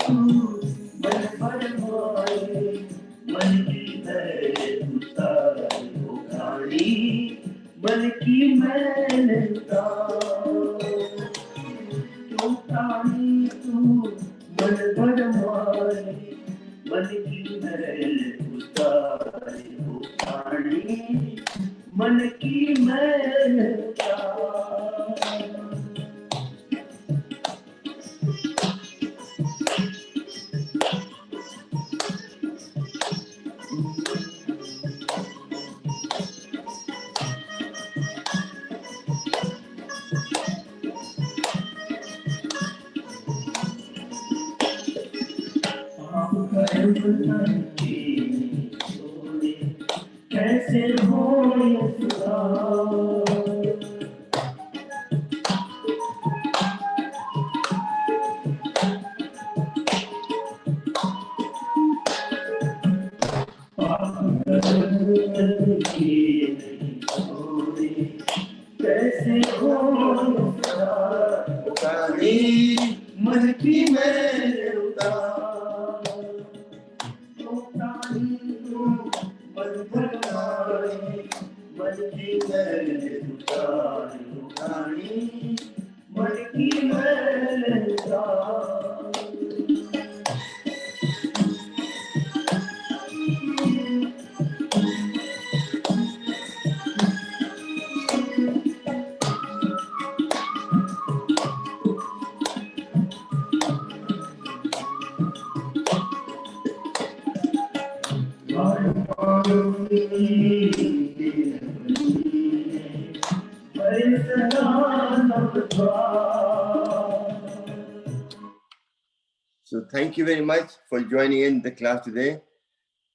तू मन फरमाए मन की है उतार उठानी मन की मैंने क्यों तानी तू मन फरमाए मन की मैंने उतारी मन की मैंने कैसे हो कैसे हो मन की मैंने मन की मैंने उतारी मन की मैंने So thank you very much for joining in the class today.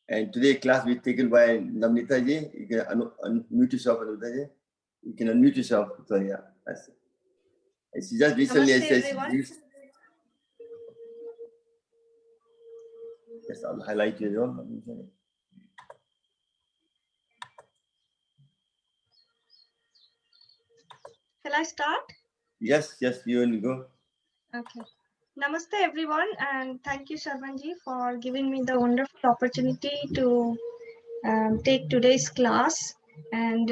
And today class will be taken by Nabnita ji. You can unmute yourself, Nabnita ji. You can unmute yourself. So yeah, that's it. She just recently said, yes, I'll highlight you. Shall I start? Yes, you and go. Okay. Namaste everyone, and thank you Sharmanji for giving me the wonderful opportunity to take today's class. And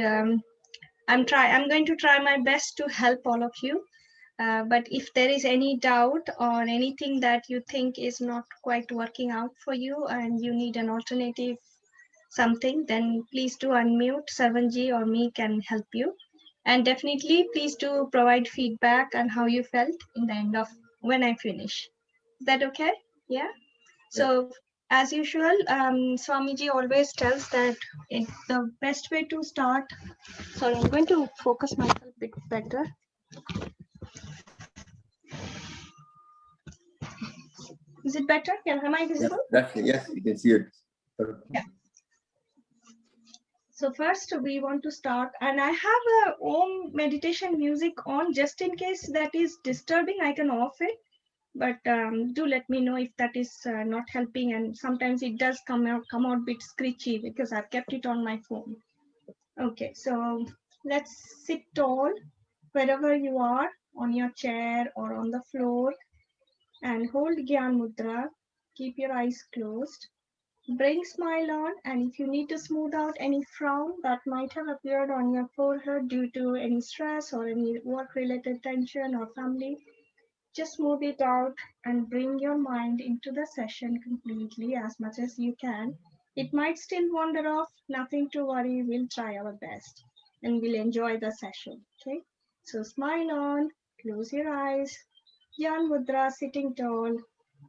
I'm going to try my best to help all of you. But if there is any doubt or anything that you think is not quite working out for you and you need an alternative something, then please do unmute. Sarvanji or me can help you. And definitely please do provide feedback on how you felt in the end of when I finish. Is that okay? Yeah. So as usual, Swamiji always tells that the best way to start. Sorry, I'm going to focus myself a bit better. Is it better? Am I visible? Yes, you can see it. Yeah. So first we want to start, and I have a Om meditation music on just in case that is disturbing. I can off it, but do let me know if that is not helping. And sometimes it does come out a bit screechy because I've kept it on my phone. Okay, so let's sit tall wherever you are, on your chair or on the floor, and hold Gyan Mudra. Keep your eyes closed. Bring smile on, and if you need to smooth out any frown that might have appeared on your forehead due to any stress or any work-related tension or family, just smooth it out and bring your mind into the session completely as much as you can. It might still wander off, nothing to worry, we'll try our best and we'll enjoy the session, okay? So smile on, close your eyes, Yan Mudra, sitting tall,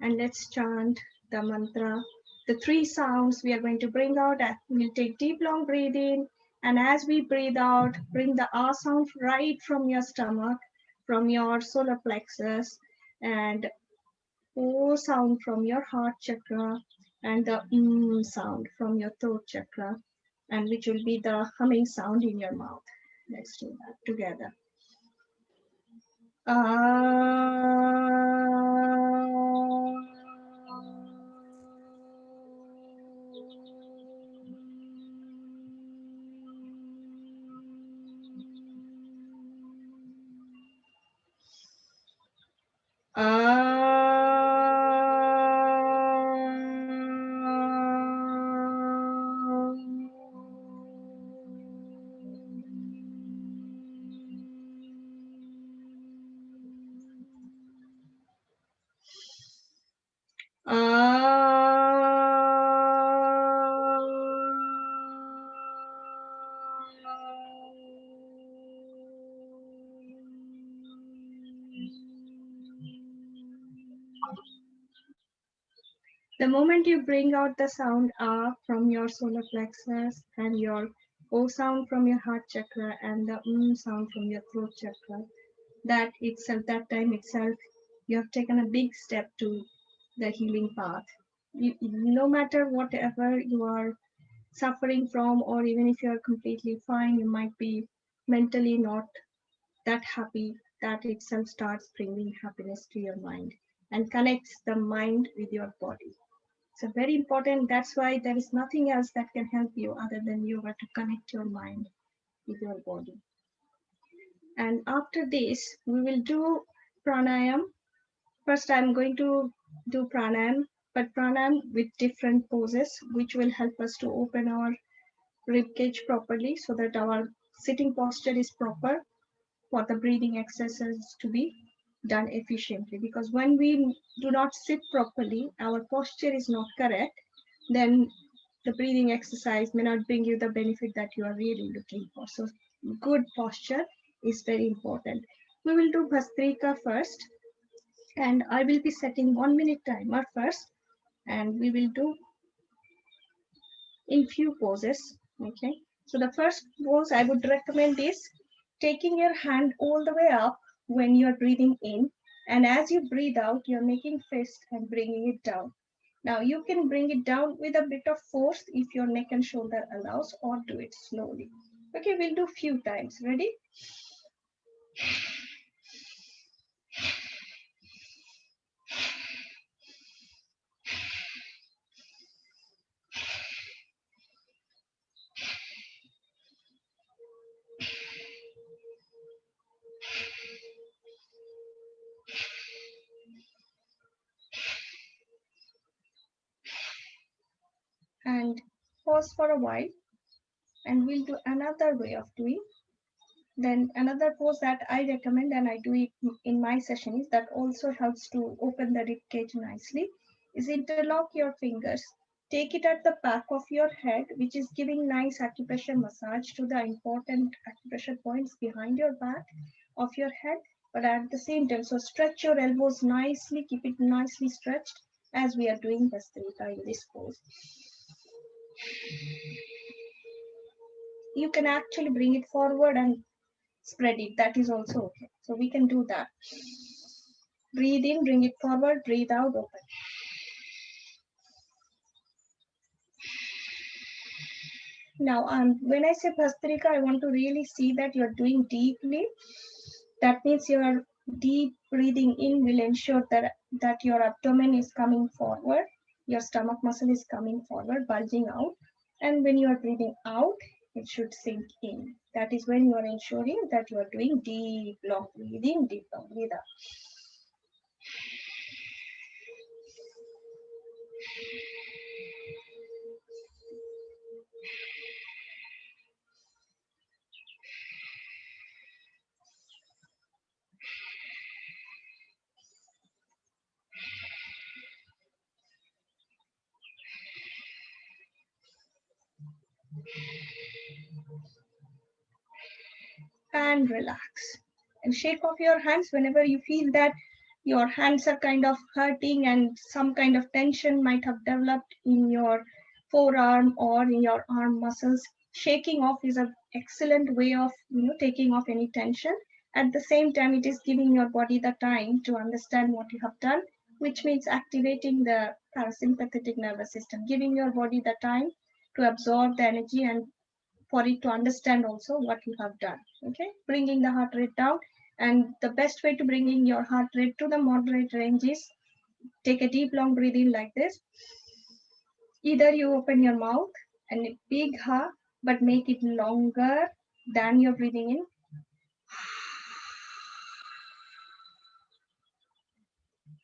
and let's chant the mantra. The three sounds we are going to bring out. We'll take deep, long breath in, and as we breathe out, bring the ah sound right from your stomach, from your solar plexus, and o sound from your heart chakra, and the sound from your throat chakra, and which will be the humming sound in your mouth. Let's do that together. The moment you bring out the sound A from your solar plexus and your O sound from your heart chakra and the sound from your throat chakra, that itself, that time itself, you have taken a big step to the healing path. No matter whatever you are suffering from, or even if you are completely fine, you might be mentally not that happy. That itself starts bringing happiness to your mind and connects the mind with your body. So very important. That's why there is nothing else that can help you other than yoga to connect your mind with your body. And after this, we will do pranayam. First, I'm going to do pranayam, but pranayam with different poses, which will help us to open our rib cage properly so that our sitting posture is proper for the breathing exercises to be done efficiently. Because when we do not sit properly, our posture is not correct, then the breathing exercise may not bring you the benefit that you are really looking for. So good posture is very important. We will do Bhastrika first, and I will be setting 1 minute timer first, and we will do in few poses. Okay, so the first pose I would recommend is taking your hand all the way up when you're breathing in, and as you breathe out, you're making fist and bringing it down. Now you can bring it down with a bit of force if your neck and shoulder allows, or do it slowly. Okay, we'll do few times. Ready? And pause for a while, and we'll do another way of doing. Then another pose that I recommend and I do it in my session is that also helps to open the rib cage nicely is interlock your fingers. Take it at the back of your head, which is giving nice acupressure massage to the important acupressure points behind your back of your head. But at the same time, so stretch your elbows nicely, keep it nicely stretched as we are doing Bhastrika in this pose. You can actually bring it forward and spread it. That is also okay. So we can do that. Breathe in, bring it forward, breathe out, open. Now, when I say Bhastrika, I want to really see that you're doing deeply. That means your deep breathing in will ensure that your abdomen is coming forward, your stomach muscle is coming forward, bulging out. And when you are breathing out, it should sink in. That is when you are ensuring that you are doing deep, long breathing, deep, long breathe out. And relax. And shake off your hands whenever you feel that your hands are kind of hurting and some kind of tension might have developed in your forearm or in your arm muscles. Shaking off is an excellent way of taking off any tension. At the same time, it is giving your body the time to understand what you have done, which means activating the parasympathetic nervous system, giving your body the time to absorb the energy and for it to understand also what you have done. Okay, bringing the heart rate down, and the best way to bringing your heart rate to the moderate range is take a deep long breath in like this. Either you open your mouth and a big ha, but make it longer than you're breathing in.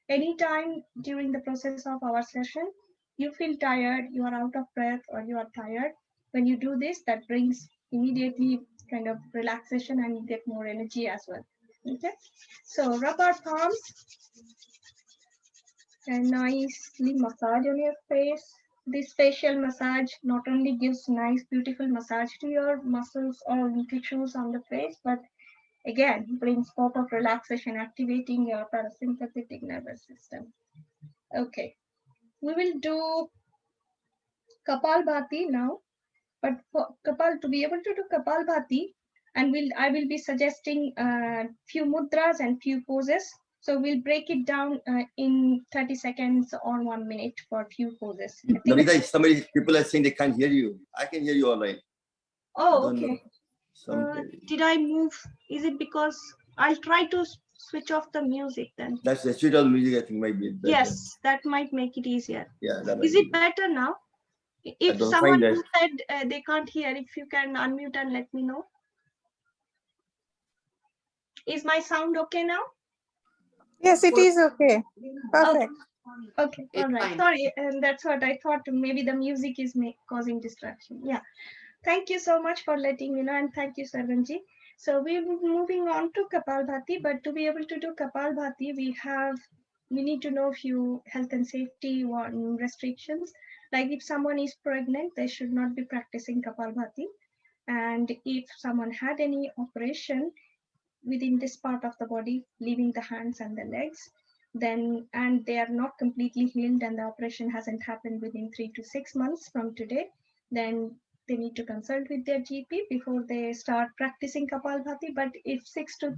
Anytime during the process of our session you feel tired, you are out of breath, or you are tired, when you do this, that brings immediately kind of relaxation and you get more energy as well. Okay, so rub our palms and nicely massage on your face. This facial massage not only gives nice beautiful massage to your muscles or tissues on the face, but again brings pop of relaxation, activating your parasympathetic nervous system. Okay, we will do Kapalbhati now. But for Kapal, to be able to do Kapalbhati, and I will be suggesting few mudras and few poses. So we'll break it down in 30 seconds or 1 minute for few poses. Nabnita, people are saying they can't hear you. I can hear you all right. Oh, okay. Did I move? Is it because I'll try to switch off the music then? That's the switch off music, I think might be better. Yes, that might make it easier. Yeah, that is it better now? If someone who said they can't hear, if you can unmute and let me know. Is my sound okay now? Yes, it is okay. Perfect. Okay, all right. Fine. Sorry, and that's what I thought. Maybe the music is causing distraction. Yeah. Thank you so much for letting me know, and thank you, Sarvanji. So we'll be moving on to Kapalbhati, but to be able to do Kapalbhati, we need to know a few health and safety restrictions. Like if someone is pregnant, they should not be practicing Kapalbhati. And if someone had any operation within this part of the body, leaving the hands and the legs, then and they are not completely healed and the operation hasn't happened within 3 to 6 months from today, then they need to consult with their GP before they start practicing Kapalbhati. But if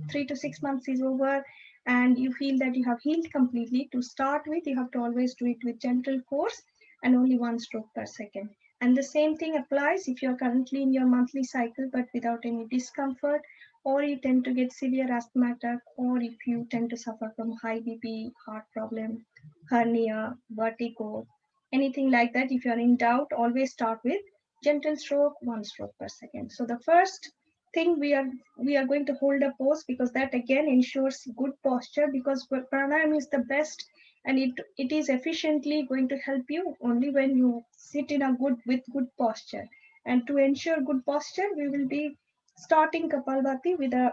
3 to 6 months is over and you feel that you have healed completely, to start with, you have to always do it with gentle force and only 1 stroke per second. And the same thing applies if you're currently in your monthly cycle but without any discomfort, or you tend to get severe asthma attack, or if you tend to suffer from high BP, heart problem, hernia, vertigo, anything like that. If you're in doubt, always start with gentle stroke, 1 stroke per second. So the first thing we are going to hold a pose, because that again ensures good posture, because pranayama is the best and it is efficiently going to help you only when you sit in with good posture. And to ensure good posture, we will be starting Kapalbhati with a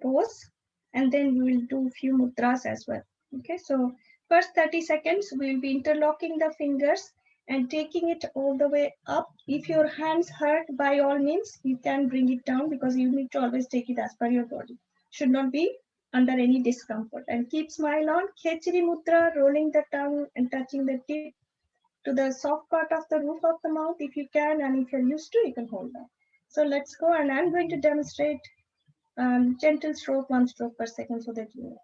pose, and then we will do few mudras as well. Okay, so first 30 seconds we will be interlocking the fingers and taking it all the way up. If your hands hurt, by all means you can bring it down, because you need to always take it as per your body. Should not be under any discomfort. And keep smile on. Khechri mudra, rolling the tongue and touching the tip to the soft part of the roof of the mouth if you can, and if you're used to, you can hold that. So let's go, and I'm going to demonstrate gentle stroke, 1 stroke per second, so that you know.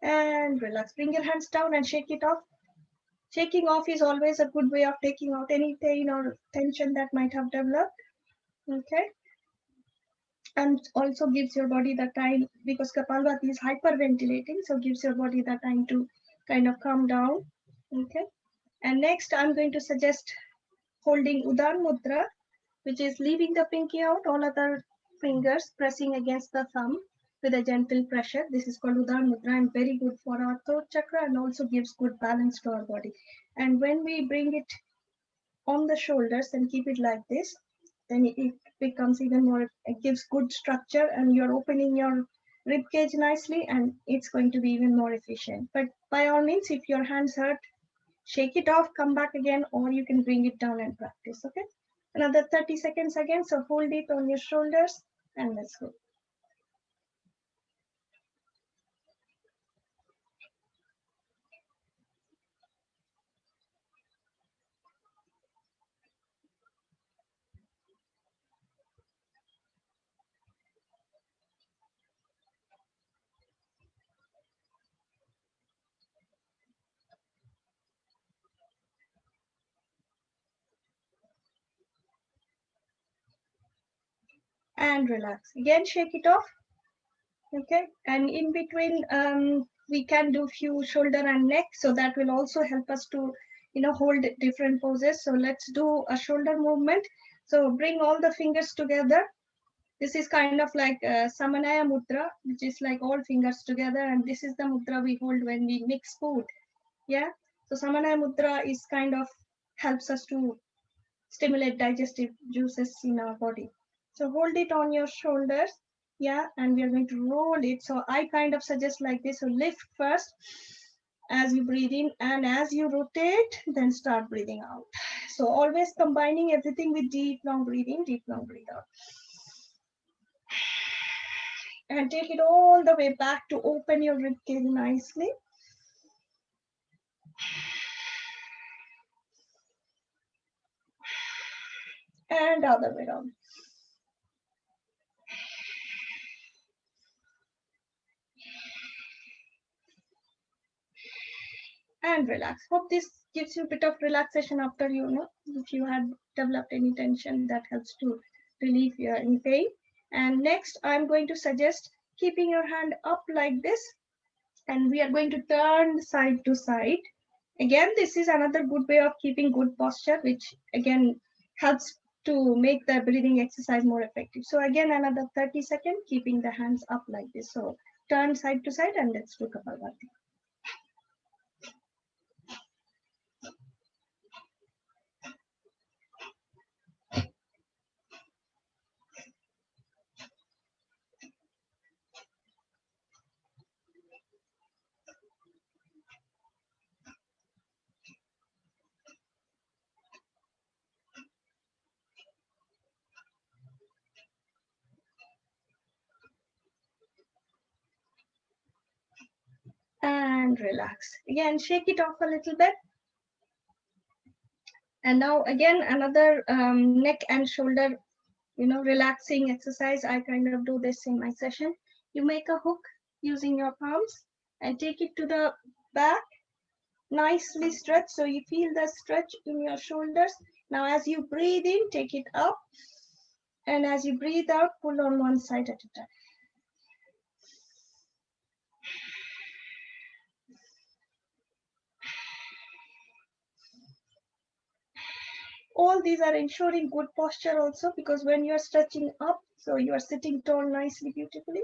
And relax. Bring your hands down and shake it off. Shaking off is always a good way of taking out any pain or tension that might have developed. Okay. And also gives your body the time, because Kapalbhati is hyperventilating, so gives your body the time to kind of calm down. Okay. And next, I'm going to suggest holding Udan Mudra, which is leaving the pinky out, all other fingers pressing against the thumb with a gentle pressure. This is called Udan Mudra, and very good for our throat chakra, and also gives good balance to our body. And when we bring it on the shoulders and keep it like this, then it becomes even more, it gives good structure, and you're opening your rib cage nicely, and it's going to be even more efficient. But by all means, if your hands hurt, shake it off, come back again, or you can bring it down and practice. Okay, another 30 seconds again. So hold it on your shoulders and let's go. And relax. Again, shake it off. Okay, and in between, we can do few shoulder and neck, so that will also help us to, hold different poses. So let's do a shoulder movement. So bring all the fingers together. This is kind of like Samanaya Mudra, which is like all fingers together. And this is the mudra we hold when we mix food. Yeah. So Samanaya Mudra is kind of helps us to stimulate digestive juices in our body. So hold it on your shoulders. Yeah. And we are going to roll it. So I kind of suggest like this. So lift first as you breathe in, and as you rotate, then start breathing out. So always combining everything with deep, long breathe in, deep, long breathe out. And take it all the way back to open your rib cage nicely. And other way around. And relax. Hope this gives you a bit of relaxation after if you had developed any tension, that helps to relieve your any pain. And next, I'm going to suggest keeping your hand up like this, and we are going to turn side to side. Again, this is another good way of keeping good posture, which again helps to make the breathing exercise more effective. So again, another 30 seconds, keeping the hands up like this. So turn side to side, and let's do Kapalbhati. And relax. Again, shake it off a little bit. And now again, another neck and shoulder, relaxing exercise. I kind of do this in my session. You make a hook using your palms and take it to the back, nicely stretch. So you feel the stretch in your shoulders. Now, as you breathe in, take it up. And as you breathe out, pull on one side at a time. All these are ensuring good posture also, because when you're stretching up, so you are sitting tall nicely, beautifully.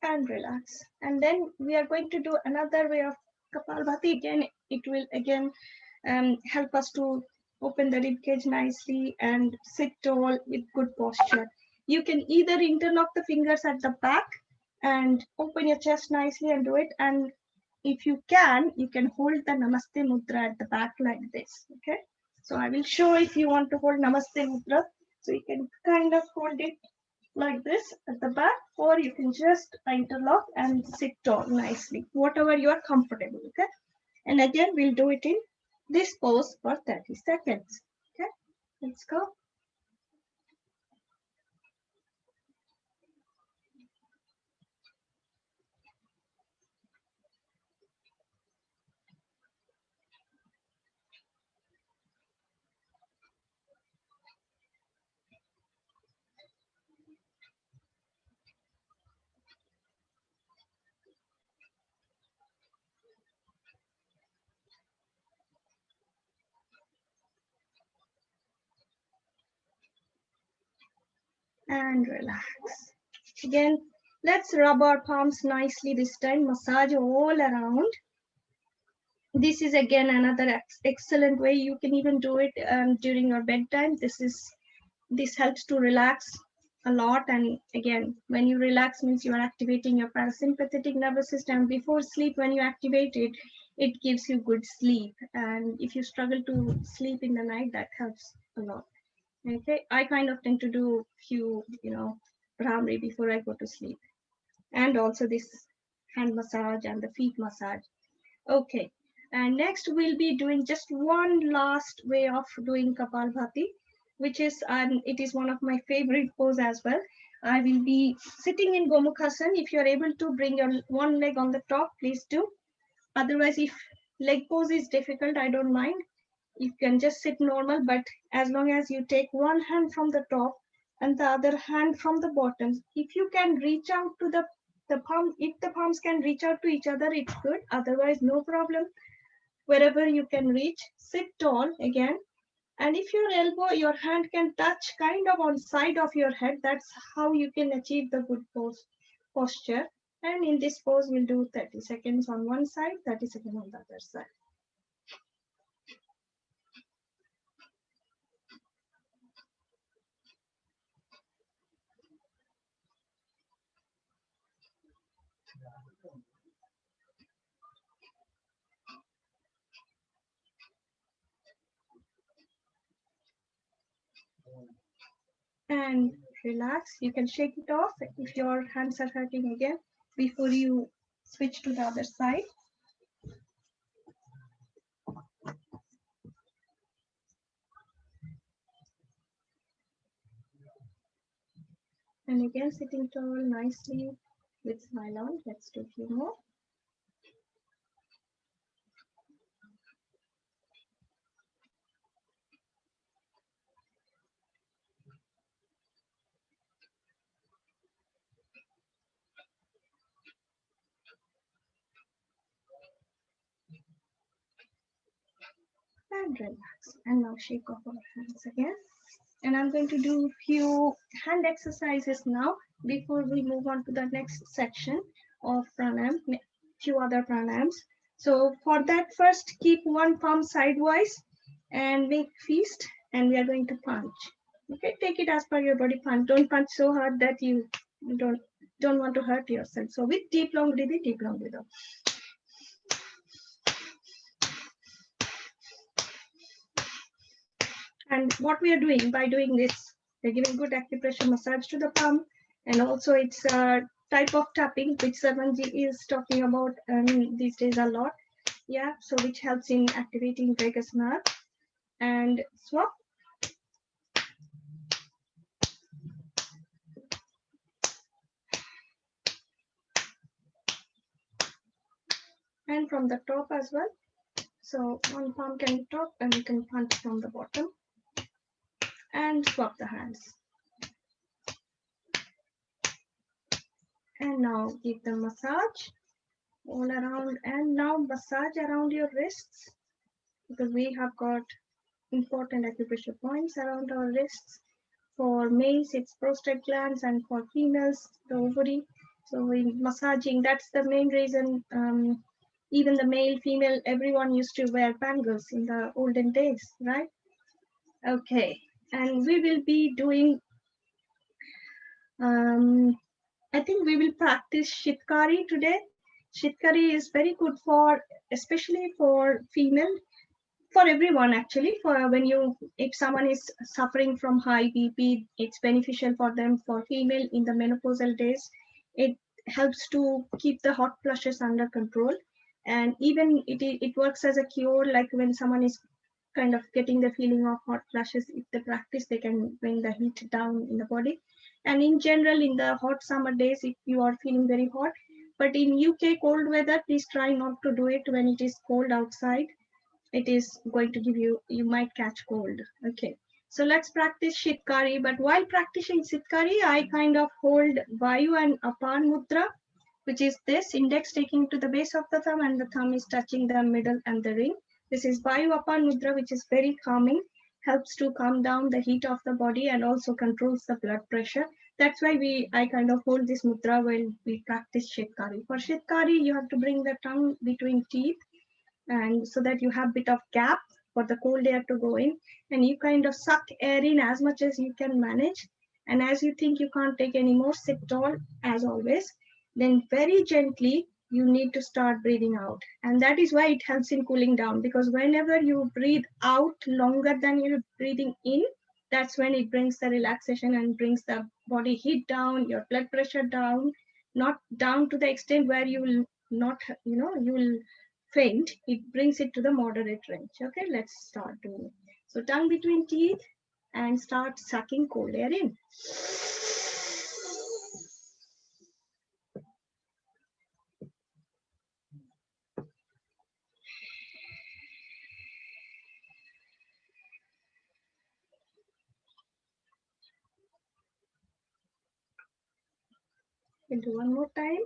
And relax. And then we are going to do another way of Kapalbhati. Again, it will again help us to open the rib cage nicely and sit tall with good posture. You can either interlock the fingers at the back and open your chest nicely and do it. And if you can hold the Namaste Mudra at the back like this. Okay. So I will show if you want to hold Namaste Mudra. So you can kind of hold it like this at the back, or you can just interlock and sit tall nicely, whatever you are comfortable. Okay. And again, we'll do it in this pose for 30 seconds. Okay, let's go. And relax. Again, let's rub our palms nicely this time, massage all around. This is again another excellent way. You can even do it during your bedtime. This helps to relax a lot. And again, when you relax means you are activating your parasympathetic nervous system. Before sleep, when you activate it, it gives you good sleep. And if you struggle to sleep in the night, that helps a lot. Okay, I kind of tend to do few, Brahmari before I go to sleep. And also this hand massage and the feet massage. Okay, and next we'll be doing just one last way of doing Kapalbhati, which is, it is one of my favorite pose as well. I will be sitting in Gomukhasana. If you're able to bring your one leg on the top, please do. Otherwise, if leg pose is difficult, I don't mind. You can just sit normal, but as long as you take one hand from the top and the other hand from the bottom, if you can reach out to the palm, if the palms can reach out to each other, it's good. Otherwise, no problem. wherever you can reach. Sit tall again. And if your elbow, your hand can touch kind of on side of your head, that's how you can achieve the good posture. And in this pose, we'll do 30 seconds on one side, 30 seconds on the other side. And relax. You can shake it off if your hands are hurting again before you switch to the other side. And again, sitting tall nicely with smile on. Let's do a few more. And relax. And now shake off our hands again. And I'm going to do a few hand exercises now before we move on to the next section of pranayam, few other pranayams. So for that, first keep one palm sidewise and make fist, and we are going to punch. Okay, take it as per your body punch. Don't punch so hard that you don't want to hurt yourself. So with deep long breathing, deep long breathing. And what we are doing by doing this, we're giving good acupressure massage to the palm, and also it's a type of tapping which Savanji is talking about these days a lot. Yeah, so which helps in activating vagus nerve. And swap. And from the top as well. So one palm can be top and you can punch from the bottom. And swap the hands. And now give the massage all around, and now massage around your wrists, because we have got important acupressure points around our wrists. For males, it's prostate glands, and for females, the ovary. So in massaging, that's the main reason. Even the male, female, everyone used to wear bangles in the olden days, right? Okay, and we will be doing. I think we will practice Shitkari today. Shitkari is very good for, especially for female, for everyone actually. For when you, if someone is suffering from high BP, it's beneficial for them. For female in the menopausal days, it helps to keep the hot flushes under control, and even it works as a cure. Like when someone is kind of getting the feeling of hot flushes, if they practice, they can bring the heat down in the body. And in general, in the hot summer days, if you are feeling very hot, but in UK cold weather, please try not to do it when it is cold outside. It is going to give you, you might catch cold. Okay, so let's practice Shitkari. But while practicing Shitkari, I kind of hold Vayu and Apan Mudra, which is this index taking to the base of the thumb and the thumb is touching the middle and the ring. This is Vayu Apan Mudra, which is very calming, helps to calm down the heat of the body and also controls the blood pressure. That's why I kind of hold this mudra while we practice Shitkari. For Shitkari, you have to bring the tongue between teeth, and so that you have a bit of gap for the cold air to go in, and you kind of suck air in as much as you can manage. And as you think you can't take any more, sit tall as always. Then very gently you need to start breathing out, and that is why it helps in cooling down, because whenever you breathe out longer than you're breathing in, that's when it brings the relaxation and brings the body heat down, your blood pressure down, not down to the extent where you will not, you will faint. It brings it to the moderate range. Okay, let's start doing it. So tongue between teeth and start sucking cold air in. We'll do one more time.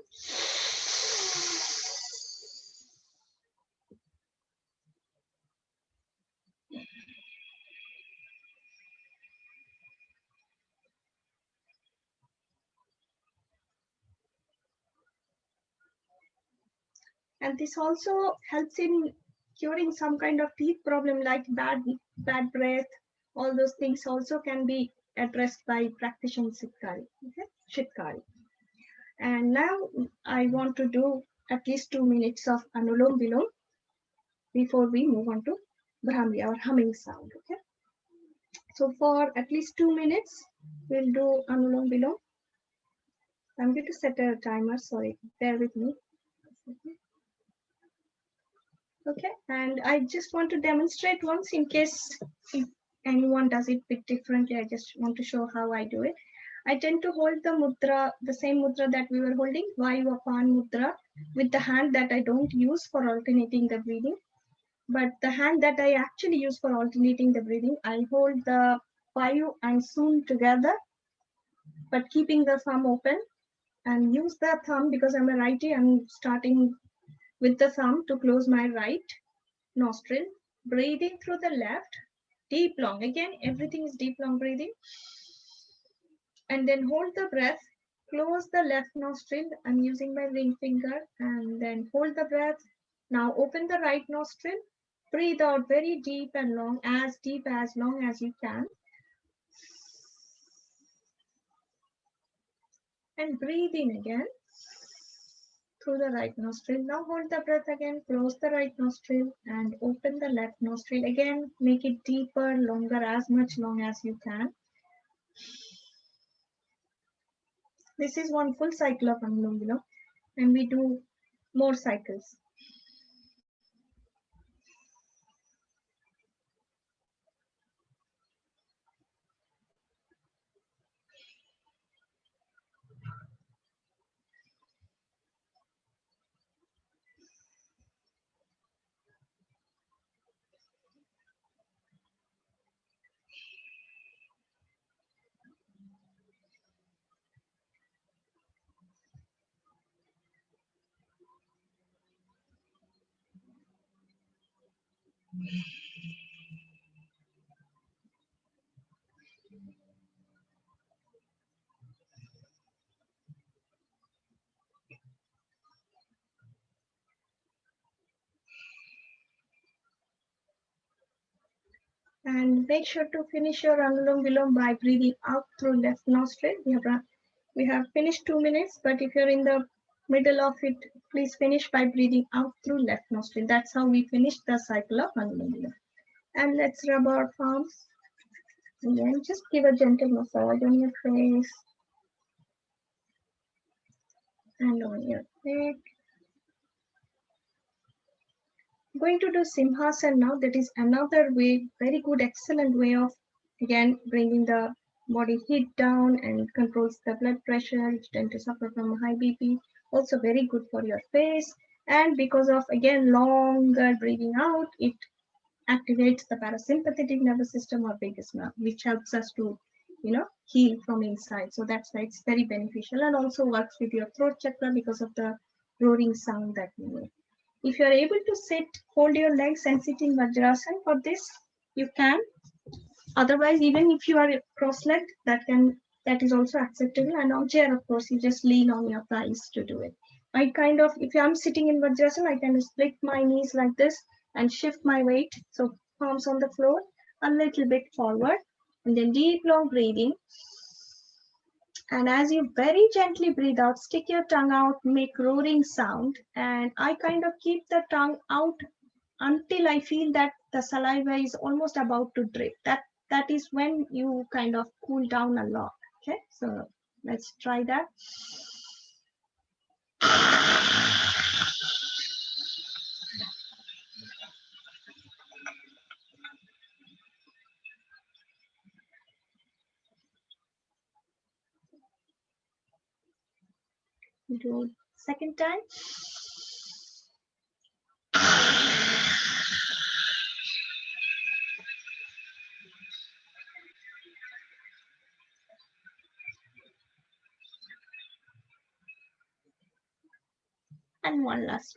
And this also helps in curing some kind of teeth problem like bad breath. All those things also can be addressed by practicing Shitkari. Okay? Shitkari. And now I want to do at least 2 minutes of Anulom Vilom before we move on to Brahmi, our humming sound. Okay. So for at least 2 minutes, we'll do Anulom Vilom. I'm going to set a timer. Sorry, bear with me. Okay, and I just want to demonstrate once in case if anyone does it a bit differently. I just want to show how I do it. I tend to hold the mudra, the same mudra that we were holding, Vayu Apan mudra, with the hand that I don't use for alternating the breathing. But the hand that I actually use for alternating the breathing, I hold the Vayu and Sun together, but keeping the thumb open, and use the thumb because I'm a righty. I'm starting with the thumb to close my right nostril, breathing through the left, deep long. Again, everything is deep long breathing. And then hold the breath, close the left nostril. I'm using my ring finger, and then hold the breath. Now open the right nostril, breathe out very deep and long, as deep as long as you can. And breathe in again through the right nostril. Now hold the breath again, close the right nostril and open the left nostril. Again, make it deeper, longer, as much long as you can. This is one full cycle of Anulom Vilom, and we do more cycles. And make sure to finish your Anulom Vilom by breathing out through left nostril. We have finished 2 minutes, but if you're in the middle of it, please finish by breathing out through left nostril. That's how we finish the cycle of Anulom Vilom. And let's rub our palms. Again, just give a gentle massage on your face and on your neck. I'm going to do Simhasana now. That is another way, very good, excellent way of, again, bringing the body heat down and controls the blood pressure. You tend to suffer from high BP. Also very good for your face. And because of, again, longer breathing out, it activates the parasympathetic nervous system or vagus nerve, which helps us to, heal from inside. So that's why it's very beneficial, and also works with your throat chakra because of the roaring sound that we make. If you are able to sit, hold your legs and sit in Vajrasana for this, you can. Otherwise, even if you are cross-legged, that is also acceptable. And on chair, of course, you just lean on your thighs to do it. If I'm sitting in Vajrasana, I can split my knees like this and shift my weight. So palms on the floor, a little bit forward, and then deep, long breathing. And as you very gently breathe out, stick your tongue out, make roaring sound. And I kind of keep the tongue out until I feel that the saliva is almost about to drip. That is when you kind of cool down a lot. Okay, so let's try that. Do second time. And one last.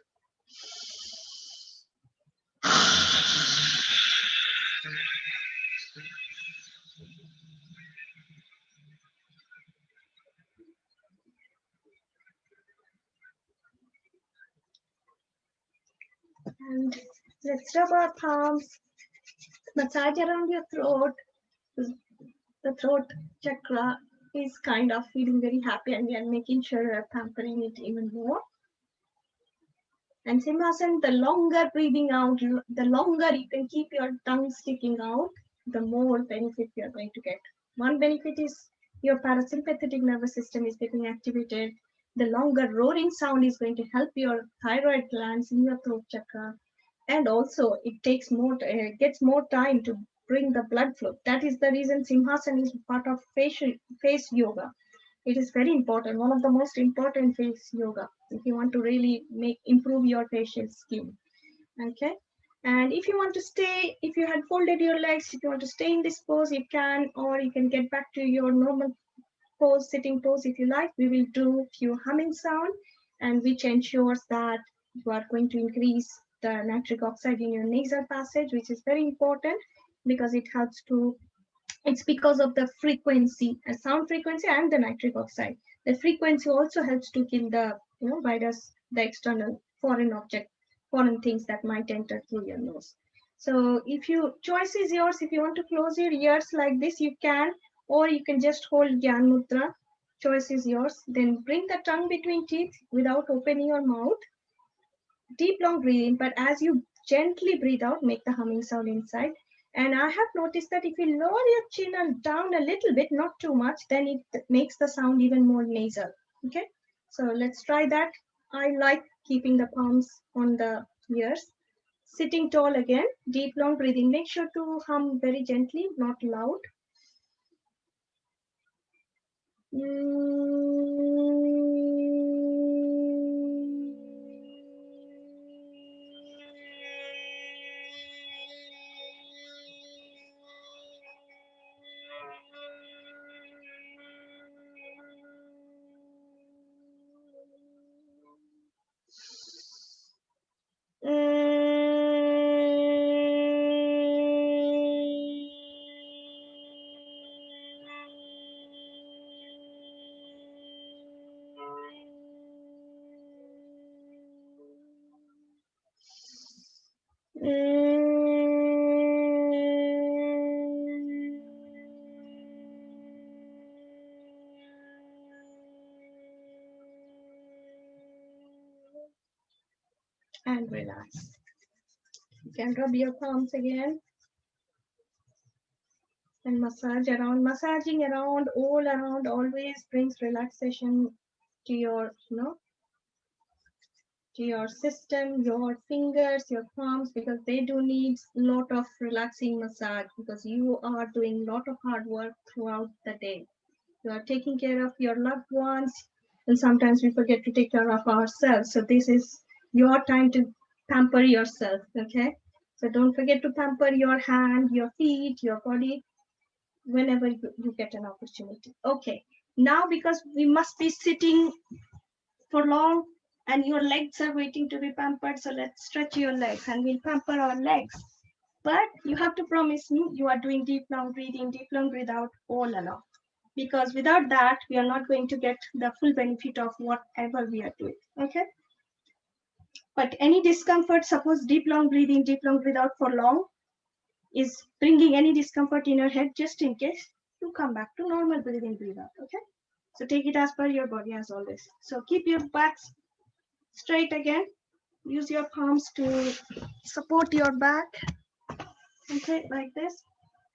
And let's rub our palms, massage around your throat. The throat chakra is kind of feeling very happy, and we are making sure we're pampering it even more. And Simhasan, the longer breathing out, the longer you can keep your tongue sticking out, the more benefit you're going to get. One benefit is your parasympathetic nervous system is getting activated. The longer roaring sound is going to help your thyroid glands in your throat chakra. And also, it takes more, gets more time to bring the blood flow. That is the reason Simhasan is part of face yoga. It is very important, one of the most important face yoga if you want to really improve your facial skin. Okay, and if you want to stay, if you had folded your legs, if you want to stay in this pose, you can, or you can get back to your normal pose, sitting pose if you like. We will do few humming sound, and which ensures that you are going to increase the nitric oxide in your nasal passage, which is very important because it helps to, it's because of the frequency, sound frequency and the nitric oxide. The frequency also helps to kill the virus, the external foreign object, foreign things that might enter through your nose. So if you, choice is yours. If you want to close your ears like this, you can, or you can just hold Gyan Mudra. Choice is yours. Then bring the tongue between teeth without opening your mouth. Deep long breathing, but as you gently breathe out, make the humming sound inside. And I have noticed that if you lower your chin down a little bit, not too much, then it makes the sound even more nasal. Okay, so let's try that. I like keeping the palms on the ears. Sitting tall again, deep long breathing. Make sure to hum very gently, not loud. And relax. You can rub your palms again and massage around. Massaging around, all around, always brings relaxation to your, to your system, your fingers, your palms, because they do need a lot of relaxing massage because you are doing a lot of hard work throughout the day. You are taking care of your loved ones, and sometimes we forget to take care of ourselves. So this is your time to pamper yourself, okay? So don't forget to pamper your hand, your feet, your body, whenever you get an opportunity. Okay, now because we must be sitting for long and your legs are waiting to be pampered, so let's stretch your legs and we'll pamper our legs. But you have to promise me you are doing deep long breathing, deep long breathe out all along, because without that we are not going to get the full benefit of whatever we are doing. Okay, but any discomfort, suppose deep long breathing, deep long breathe out for long is bringing any discomfort in your head, just in case, you come back to normal breathing, breathe out. Okay, so take it as per your body as always. So keep your backs straight again. Use your palms to support your back. Okay, like this.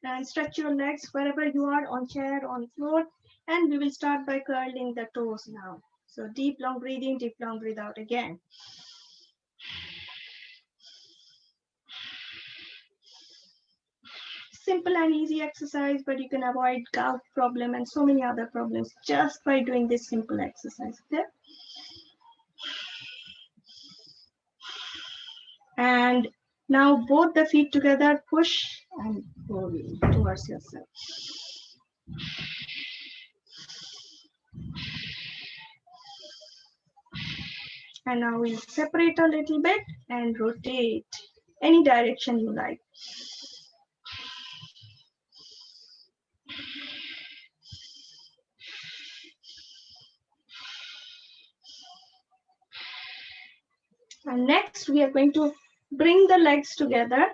And stretch your legs wherever you are, on chair, on floor. And we will start by curling the toes now. So deep long breathing, deep long breathe out again. Simple and easy exercise, but you can avoid gout problem and so many other problems just by doing this simple exercise. Okay? And now both the feet together, push and pull towards yourself. And now we'll separate a little bit and rotate any direction you like. And next we are going to bring the legs together,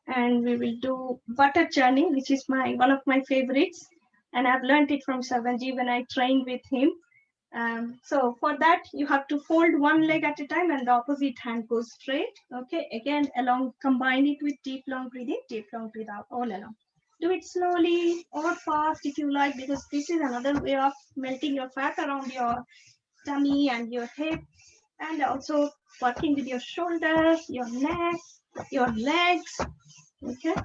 and we will do butter churning, which is one of my favorites. And I've learned it from Savanji when I trained with him. So for that, you have to fold one leg at a time and the opposite hand goes straight. Okay, again, combine it with deep, long breathing, deep, long breathe out all along. Do it slowly or fast if you like, because this is another way of melting your fat around your tummy and your hip, and also working with your shoulders, your neck, your legs. Okay.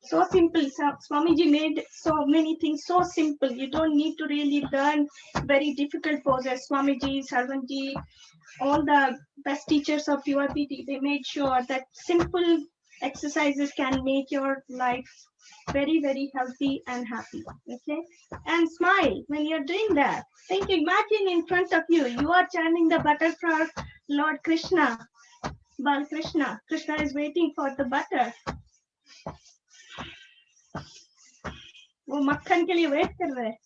So simple. Swamiji made so many things so simple. You don't need to really learn very difficult poses. Swamiji, Sarvanji, all the best teachers of PYPT, they made sure that simple exercises can make your life very, very healthy and happy. Okay. And smile when you're doing that. Imagine in front of you, you are chanting the butter for Lord Krishna, Bal Krishna. Krishna is waiting for the butter. वो मक्खन के लिए wait कर रहे हैं.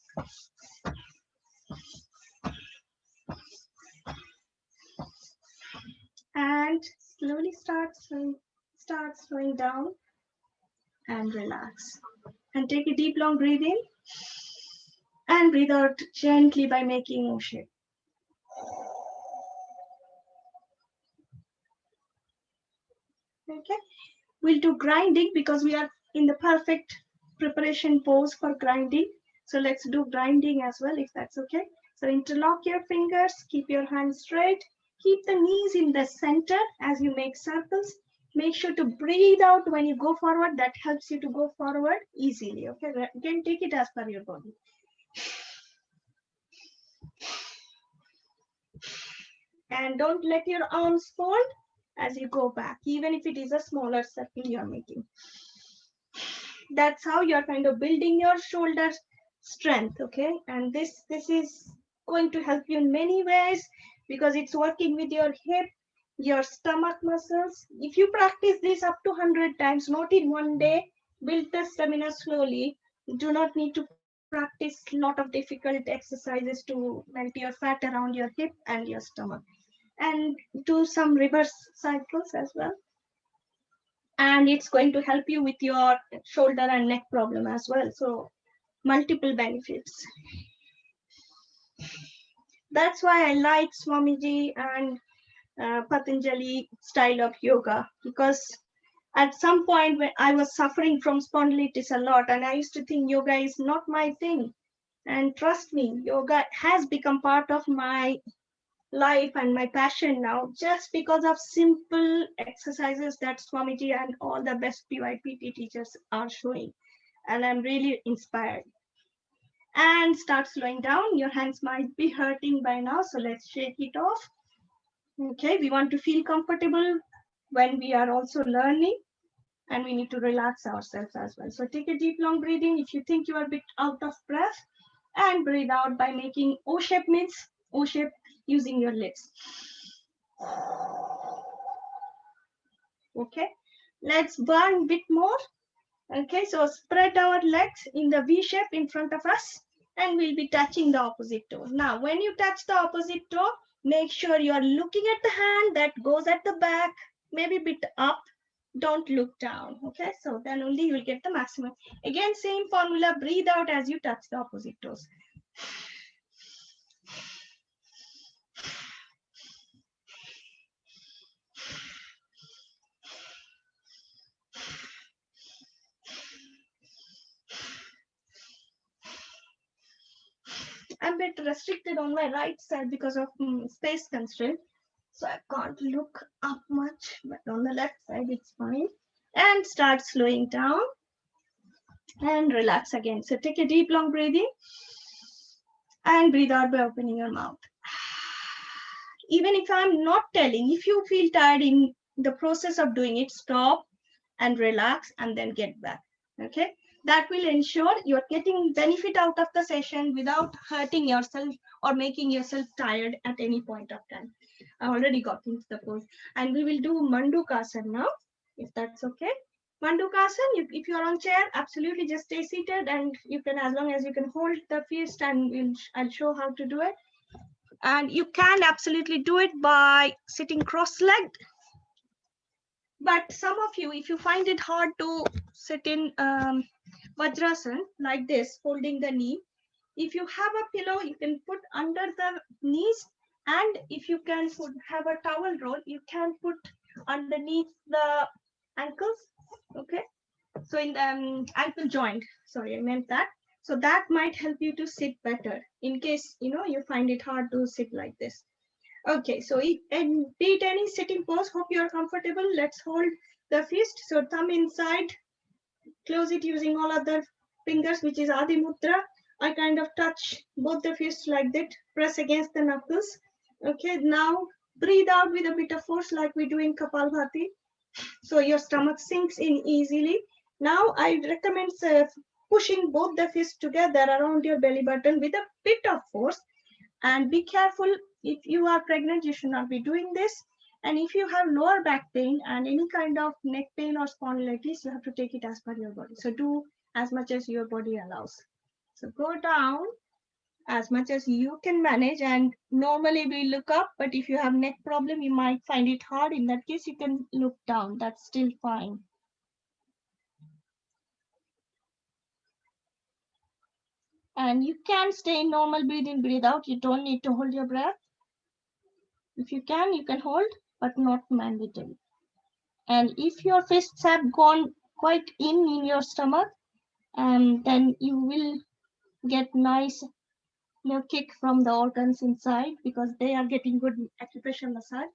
And slowly start slowing down and relax. And take a deep long breath in and breathe out gently by making O shape. Okay, we'll do grinding because we are in the perfect preparation pose for grinding. So let's do grinding as well, if that's okay. So interlock your fingers, keep your hands straight, keep the knees in the center as you make circles. Make sure to breathe out when you go forward. That helps you to go forward easily. Okay, again, take it as per your body. And don't let your arms fold as you go back, even if it is a smaller circle you're making. That's how you're kind of building your shoulder strength. Okay, and this is going to help you in many ways because it's working with your hip, your stomach muscles. If you practice this up to 100 times, not in one day, build the stamina slowly. You do not need to practice a lot of difficult exercises to melt your fat around your hip and your stomach. And do some reverse cycles as well. And it's going to help you with your shoulder and neck problem as well. So multiple benefits. That's why I like Swamiji and Patanjali style of yoga, because at some point when I was suffering from spondylitis a lot, and I used to think yoga is not my thing. And trust me, yoga has become part of my life and my passion now, just because of simple exercises that Swamiji and all the best PYPT teachers are showing. And I'm really inspired. And start slowing down. Your hands might be hurting by now, so let's shake it off. Okay, we want to feel comfortable when we are also learning, and we need to relax ourselves as well. So take a deep, long breathing. If you think you are a bit out of breath, and breathe out by making O shape, means O shape using your lips. Okay, let's burn a bit more. Okay, so spread our legs in the V shape in front of us, and we'll be touching the opposite toe. Now, when you touch the opposite toe, make sure you are looking at the hand that goes at the back, maybe a bit up. Don't look down. Okay, so then only you will get the maximum. Again, same formula, breathe out as you touch the opposite toes. I'm a bit restricted on my right side because of space constraint. So I can't look up much, but on the left side, it's fine. And start slowing down and relax again. So take a deep, long breathing and breathe out by opening your mouth. Even if I'm not telling, if you feel tired in the process of doing it, stop and relax and then get back. Okay, that will ensure you're getting benefit out of the session without hurting yourself or making yourself tired at any point of time. I already got into the pose, and we will do Mandukasana now, if that's okay. Mandukasana, if you are on chair, absolutely just stay seated, and you can, as long as you can hold the fist, and I'll show how to do it. And you can absolutely do it by sitting cross-legged. But some of you, if you find it hard to sit in Vajrasana like this, holding the knee, if you have a pillow, you can put under the knees, and if you can have a towel roll, you can put underneath the ankles. Okay, so in the ankle joint. Sorry, I meant that. So that might help you to sit better in case you find it hard to sit like this. Okay, so and be it any sitting pose, hope you are comfortable. Let's hold the fist. So thumb inside, close it using all other fingers, which is Adi Mudra. I kind of touch both the fists like that, press against the knuckles. Okay, now breathe out with a bit of force like we do in Kapalbhati. So your stomach sinks in easily. Now I recommend pushing both the fists together around your belly button with a bit of force. And be careful, if you are pregnant, you should not be doing this. And if you have lower back pain and any kind of neck pain or spondylitis, you have to take it as per your body. So do as much as your body allows. So go down as much as you can manage, and normally we look up, but if you have neck problem, you might find it hard. In that case, you can look down. That's still fine. And you can stay in normal breathe in, breathe out. You don't need to hold your breath. If you can hold, but not mandatory. And if your fists have gone quite in your stomach, then you will get nice kick from the organs inside, because they are getting good acupressure massage.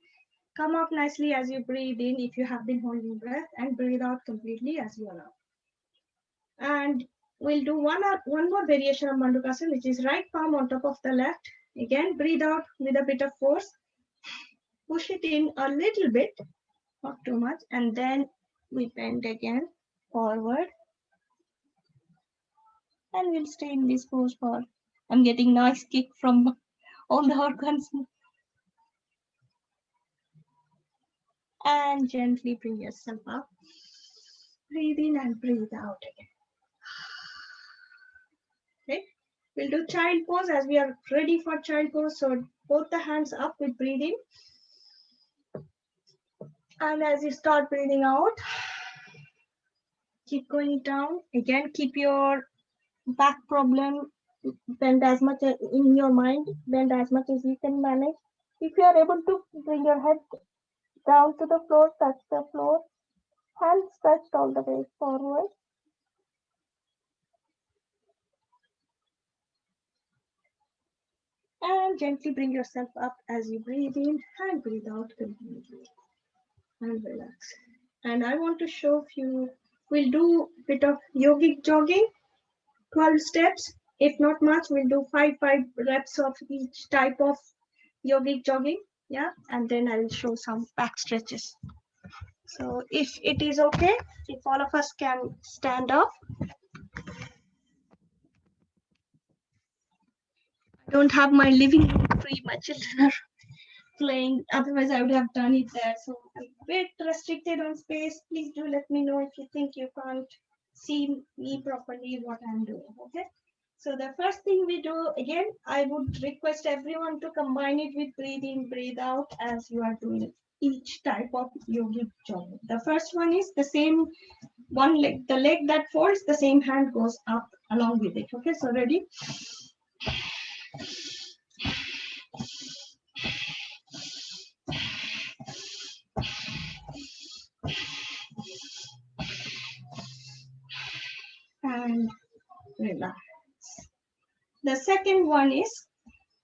Come up nicely as you breathe in if you have been holding breath, and breathe out completely as you allow. And we'll do one more variation of Mandukasana, which is right palm on top of the left. Again, breathe out with a bit of force. Push it in a little bit, not too much, and then we bend again forward. And we'll stay in this pose for, I'm getting nice kick from all the organs. And gently bring yourself up. Breathe in and breathe out again. Okay, we'll do child pose as we are ready for child pose. So both the hands up with breathing. And as you start breathing out, keep going down. Again, keep your back problem bend as much as in your mind, bend as much as you can manage. If you are able to bring your head down to the floor, touch the floor, hands stretched all the way forward. And gently bring yourself up as you breathe in and breathe out completely. And relax. And I want to show you, we'll do a bit of yogic jogging, 12 steps. If not much, we'll do 5 reps of each type of yogic jogging. Yeah, and then I'll show some back stretches. So if it is okay, if all of us can stand up. I don't have my living room free, my children are playing, otherwise I would have done it there. So I'm a bit restricted on space. Please do let me know if you think you can't see me properly what I'm doing. Okay, so the first thing we do, again, I would request everyone to combine it with breathe in, breathe out as you are doing each type of yogic jogging. The first one is the same one leg, the leg that folds, the same hand goes up along with it. Okay, so ready? And relax. The second one is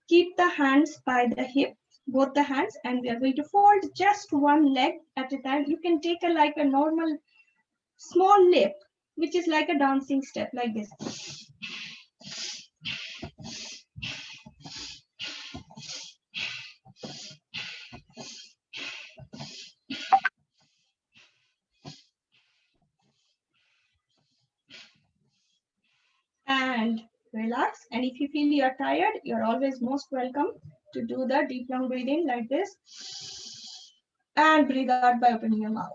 keep the hands by the hip, both the hands, and we are going to fold just one leg at a time. You can take like a normal small leap, which is like a dancing step, like this. And relax. And if you feel you're tired, you're always most welcome to do the deep long breathing like this. And breathe out by opening your mouth.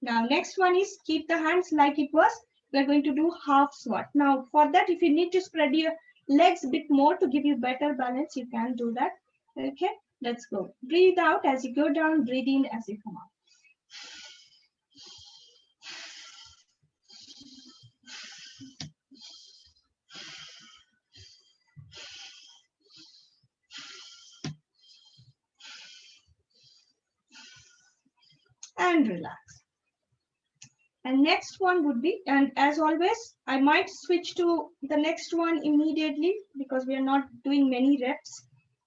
Now, next one is keep the hands like it was. We're going to do half squat. Now, for that, if you need to spread your legs a bit more to give you better balance, you can do that. Okay, let's go. Breathe out as you go down, breathe in as you come up. And relax. And next one would be, and as always, I might switch to the next one immediately because we are not doing many reps.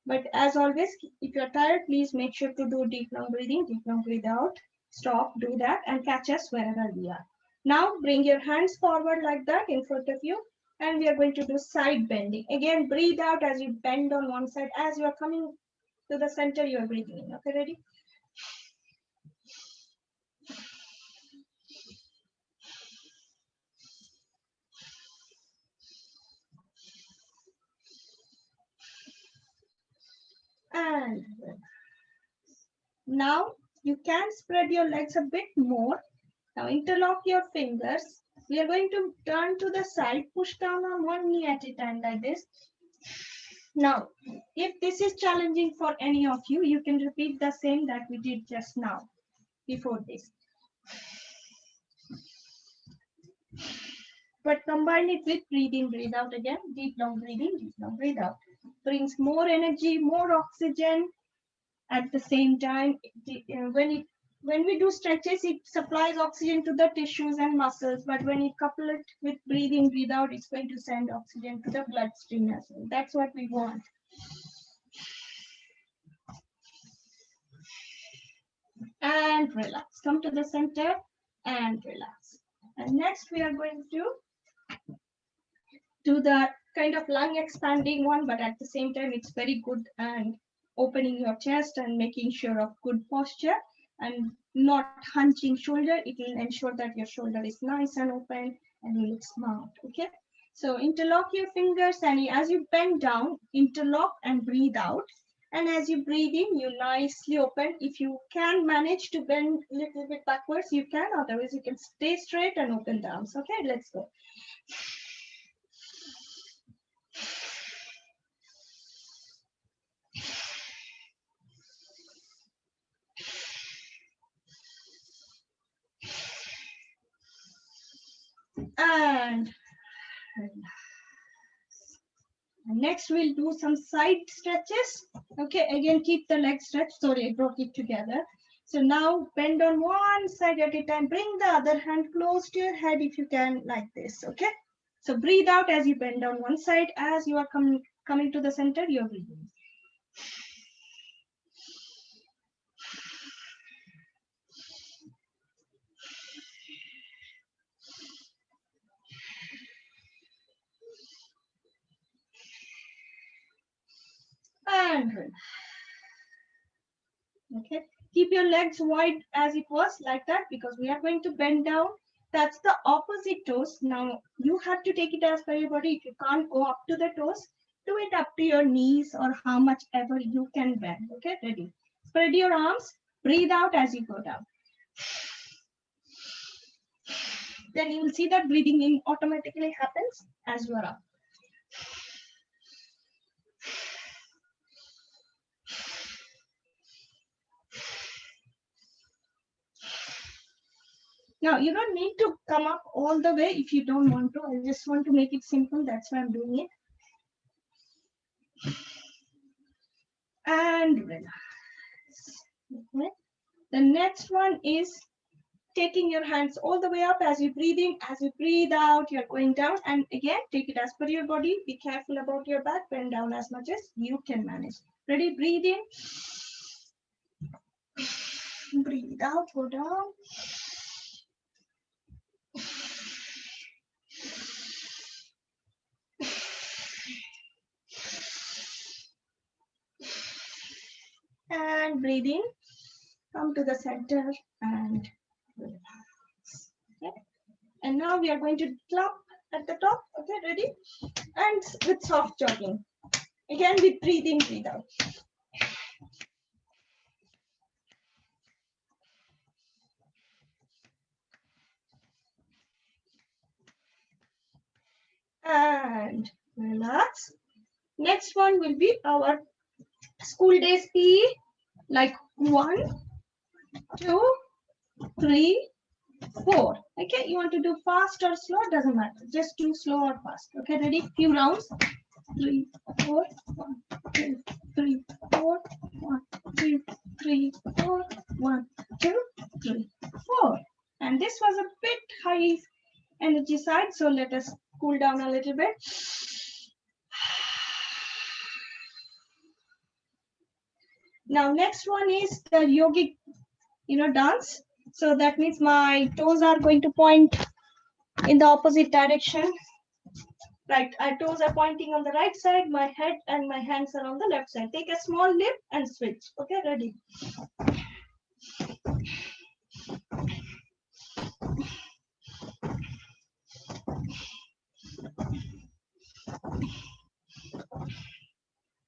But as always, if you're tired, please make sure to do deep long breathing, deep long breathe out. Stop, do that, and catch us wherever we are. Now bring your hands forward like that in front of you, and we are going to do side bending. Again, breathe out as you bend on one side. As you are coming to the center, you are breathing in. Okay, ready? And now you can spread your legs a bit more. Now interlock your fingers. We are going to turn to the side, push down on one knee at a time like this. Now, if this is challenging for any of you, you can repeat the same that we did just now, before this. But combine it with breathe in, breathe out again. Deep long breathing, deep long breathe out. Brings more energy, more oxygen. At the same time, when we do stretches, it supplies oxygen to the tissues and muscles. But when you couple it with breathe in, breathe out, it's going to send oxygen to the bloodstream as well. That's what we want. And relax. Come to the center and relax. And next we are going to do the kind of lung expanding one, but at the same time, it's very good and opening your chest and making sure of good posture and not hunching shoulder. It will ensure that your shoulder is nice and open and you look smart. Okay. So interlock your fingers, and as you bend down, interlock and breathe out. And as you breathe in, you nicely open. If you can manage to bend a little bit backwards, you can. Otherwise, you can stay straight and open the arms. Okay, let's go. And next we'll do some side stretches. Okay, again keep the leg stretched. Sorry, I brought it together. So now bend on one side at a time. Bring the other hand close to your head if you can, like this. Okay, so breathe out as you bend on one side. As you are coming to the center, you're breathing. And relax. Okay, keep your legs wide as it was, like that, because we are going to bend down. That's the opposite toes. Now you have to take it as per your body. If you can't go up to the toes, do it up to your knees or how much ever you can bend. Okay, ready? Spread your arms, breathe out as you go down. Then you will see that breathing in automatically happens as you are up. Now, you don't need to come up all the way if you don't want to. I just want to make it simple. That's why I'm doing it. And relax. Okay. The next one is taking your hands all the way up as you breathe in. As you breathe out, you're going down. And again, take it as per your body. Be careful about your back. Bend down as much as you can manage. Ready? Breathe in. Breathe out. Go down. And breathe in. Come to the center and relax. Okay. And now we are going to clap at the top. Okay, ready? And with soft jogging. Again, with breathe in, breathe out. and relax. Next one will be our school day speed, like 1, 2, 3, 4. Okay, you want to do fast or slow, doesn't matter. Just do slow or fast. Okay, ready? Few rounds. 3, 4, 1, 2, 3, 4, 1, 2, 3, 4, 1, 2, 3, 4. And this was a bit high energy side, so let us cool down a little bit. Now next one is the yogic, dance. So that means my toes are going to point in the opposite direction. Right, our toes are pointing on the right side, my head and my hands are on the left side. Take a small leap and switch. Okay, ready?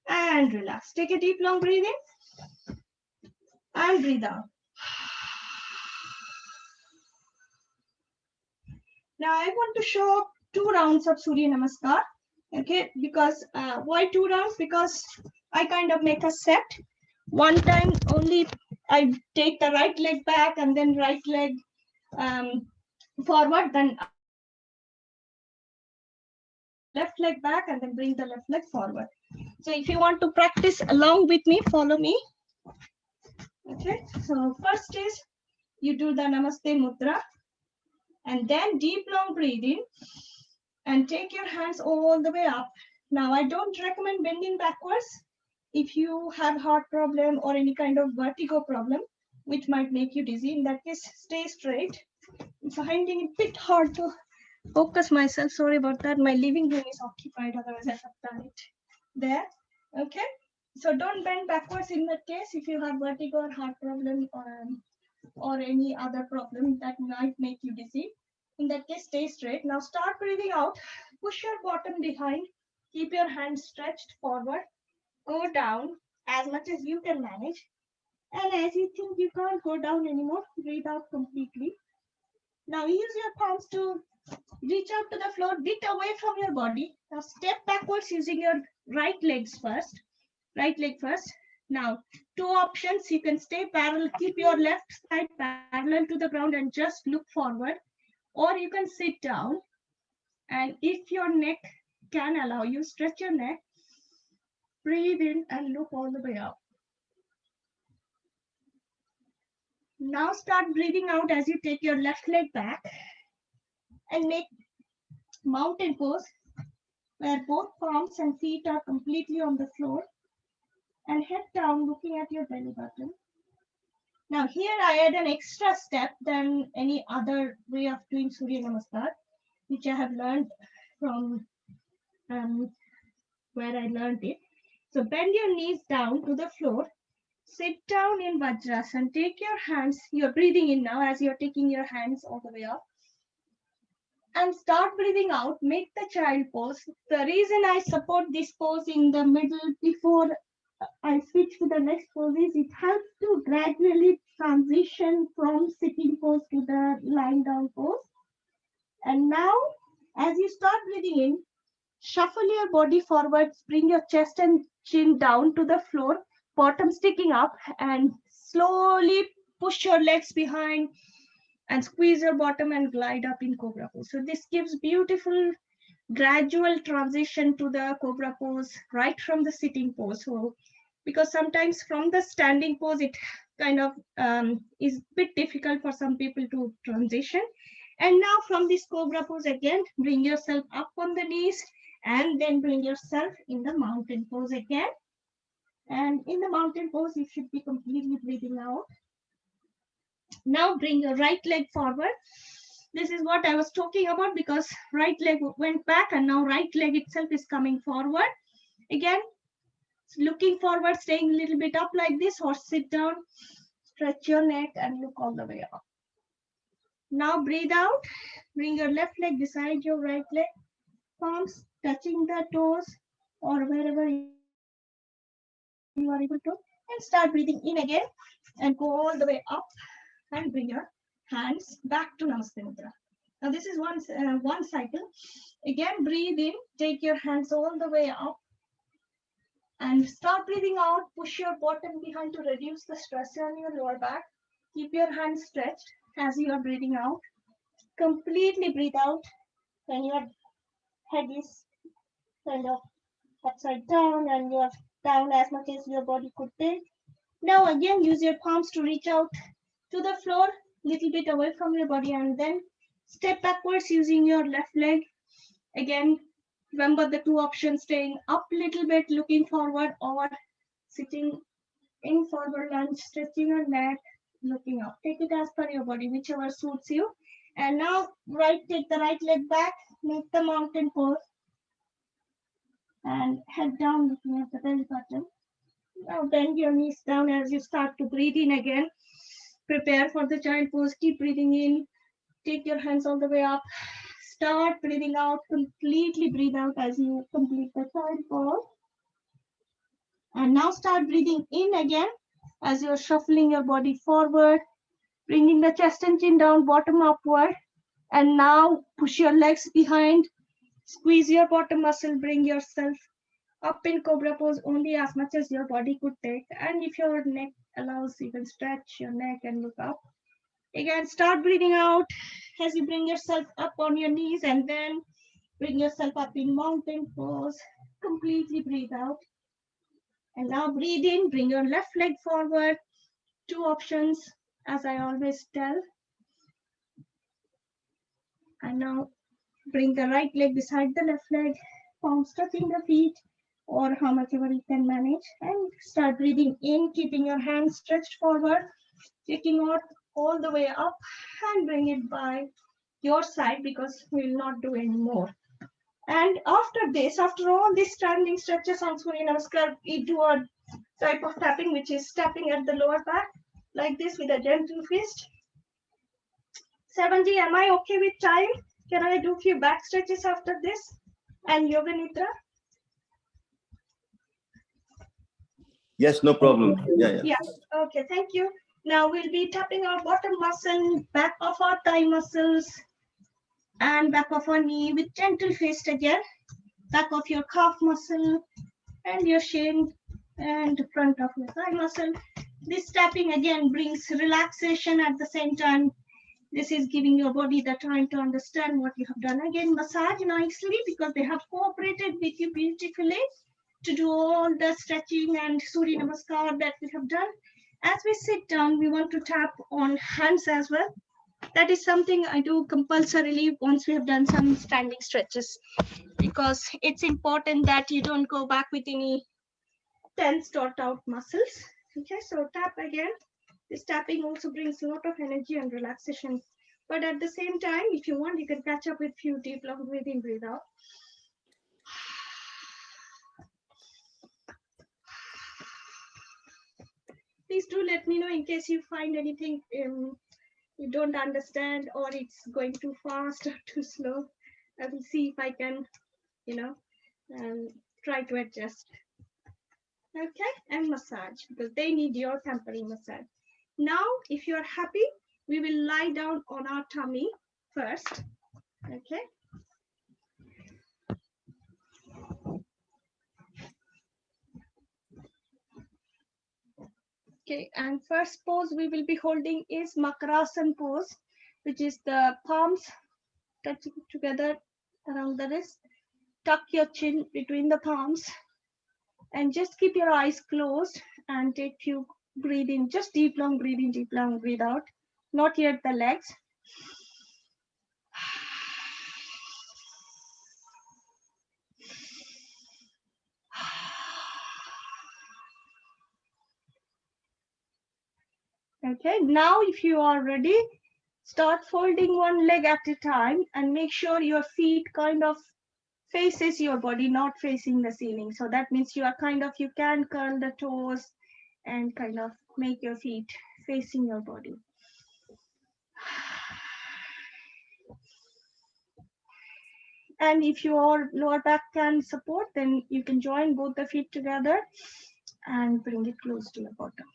And relax. Take a deep, long breath in and breathe out. Now I want to show 2 rounds of Surya Namaskar. Okay, because why 2 rounds? Because I kind of make a set. One time only I take the right leg back and then right leg forward, then left leg back and then bring the left leg forward. So if you want to practice along with me, follow me. Okay, so first is you do the Namaste Mudra and then deep long breathing and take your hands all the way up. Now I don't recommend bending backwards if you have heart problem or any kind of vertigo problem, which might make you dizzy. In that case, stay straight. I'm finding it a bit hard to focus myself. Sorry about that. My living room is occupied, otherwise I have done it there. Okay, so don't bend backwards in that case if you have vertigo or heart problem or any other problem that might make you dizzy. In that case, stay straight. Now start breathing out. Push your bottom behind. Keep your hands stretched forward. Go down as much as you can manage. And as you think you can't go down anymore, breathe out completely. Now use your palms to reach out to the floor, bit away from your body. Now step backwards using your right leg first. Now 2 options. You can stay parallel, keep your left side parallel to the ground and just look forward, or you can sit down and if your neck can allow you, stretch your neck, breathe in and look all the way up. Now start breathing out as you take your left leg back and make mountain pose where both palms and feet are completely on the floor and head down looking at your belly button. Now here I add an extra step than any other way of doing Surya Namaskar, which I have learned from where I learned it. So bend your knees down to the floor, sit down in Vajrasana, take your hands, you're breathing in now as you're taking your hands all the way up. And start breathing out, make the child pose. The reason I support this pose in the middle before I switch to the next pose is it helps to gradually transition from sitting pose to the lying down pose. And now, as you start breathing in, shuffle your body forwards, bring your chest and chin down to the floor, bottom sticking up, and slowly push your legs behind and squeeze your bottom and glide up in Cobra pose. So this gives beautiful gradual transition to the Cobra pose right from the sitting pose. So because sometimes from the standing pose, it kind of is a bit difficult for some people to transition. And now from this Cobra pose again, bring yourself up on the knees and then bring yourself in the mountain pose again. And in the mountain pose, you should be completely breathing out. Now bring your right leg forward. This is what I was talking about because right leg went back and now right leg itself is coming forward. Again, looking forward, staying a little bit up like this or sit down, stretch your neck and look all the way up. Now breathe out, bring your left leg beside your right leg, palms touching the toes or wherever you are able to, and start breathing in again and go all the way up and bring your hands back to Namaste Mudra. Now this is one cycle. Again, breathe in, take your hands all the way up and start breathing out. Push your bottom behind to reduce the stress on your lower back. Keep your hands stretched as you are breathing out. Completely breathe out when your head is kind of upside down and you're down as much as your body could take. Now again, use your palms to reach out to the floor, little bit away from your body, and then step backwards using your left leg. Again, remember the two options, staying up a little bit, looking forward, or sitting in forward lunge, stretching your neck, looking up. Take it as per your body, whichever suits you. And now take the right leg back, make the mountain pose, and head down looking at the belly button. Now bend your knees down as you start to breathe in again. Prepare for the child pose. Keep breathing in. Take your hands all the way up. Start breathing out. Completely breathe out as you complete the child pose. And now start breathing in again as you're shuffling your body forward, bringing the chest and chin down, bottom upward. And now push your legs behind. Squeeze your bottom muscle. Bring yourself up in cobra pose only as much as your body could take. And if your neck allows, you can stretch your neck and look up. Again, start breathing out as you bring yourself up on your knees and then bring yourself up in mountain pose. Completely breathe out. And now breathe in, bring your left leg forward. Two options, as I always tell. And now bring the right leg beside the left leg, palms touching the feet, or how much ever you can manage. And start breathing in, keeping your hands stretched forward, taking out all the way up and bring it by your side because we will not do any more. And after this, after all these standing stretches on Surya Namaskar, we do a type of tapping, which is tapping at the lower back, like this with a gentle fist. 7G, am I okay with time? Can I do a few back stretches after this? And Yoga Nidra? Yes, no problem. Yeah. Okay, thank you. Now we'll be tapping our bottom muscle, back of our thigh muscles, and back of our knee with gentle fist again. Back of your calf muscle and your shin and front of your thigh muscle. This tapping again brings relaxation at the same time. This is giving your body the time to understand what you have done. Again, massage nicely because they have cooperated with you beautifully to do all the stretching and Surya Namaskar that we have done. As we sit down, we want to tap on hands as well. That is something I do compulsorily once we have done some standing stretches because it's important that you don't go back with any tensed or taut muscles. Okay, so tap again. This tapping also brings a lot of energy and relaxation. But at the same time, if you want, you can catch up with a few deep long breathe in, breathe out. Please do let me know in case you find anything you don't understand or it's going too fast or too slow. I will see if I can, try to adjust. Okay, and massage because they need your pampering massage. Now, if you're happy, we will lie down on our tummy first. Okay. Okay, and first pose we will be holding is Makarasana pose, which is the palms touching together around the wrist. Tuck your chin between the palms and just keep your eyes closed and take few breathe in, just deep long breathe in, deep long breathe out. Not yet the legs. Okay, now if you are ready, start folding one leg at a time and make sure your feet kind of faces your body, not facing the ceiling. So that means you can curl the toes and kind of make your feet facing your body. And if your lower back can support, then you can join both the feet together and bring it close to your bottom.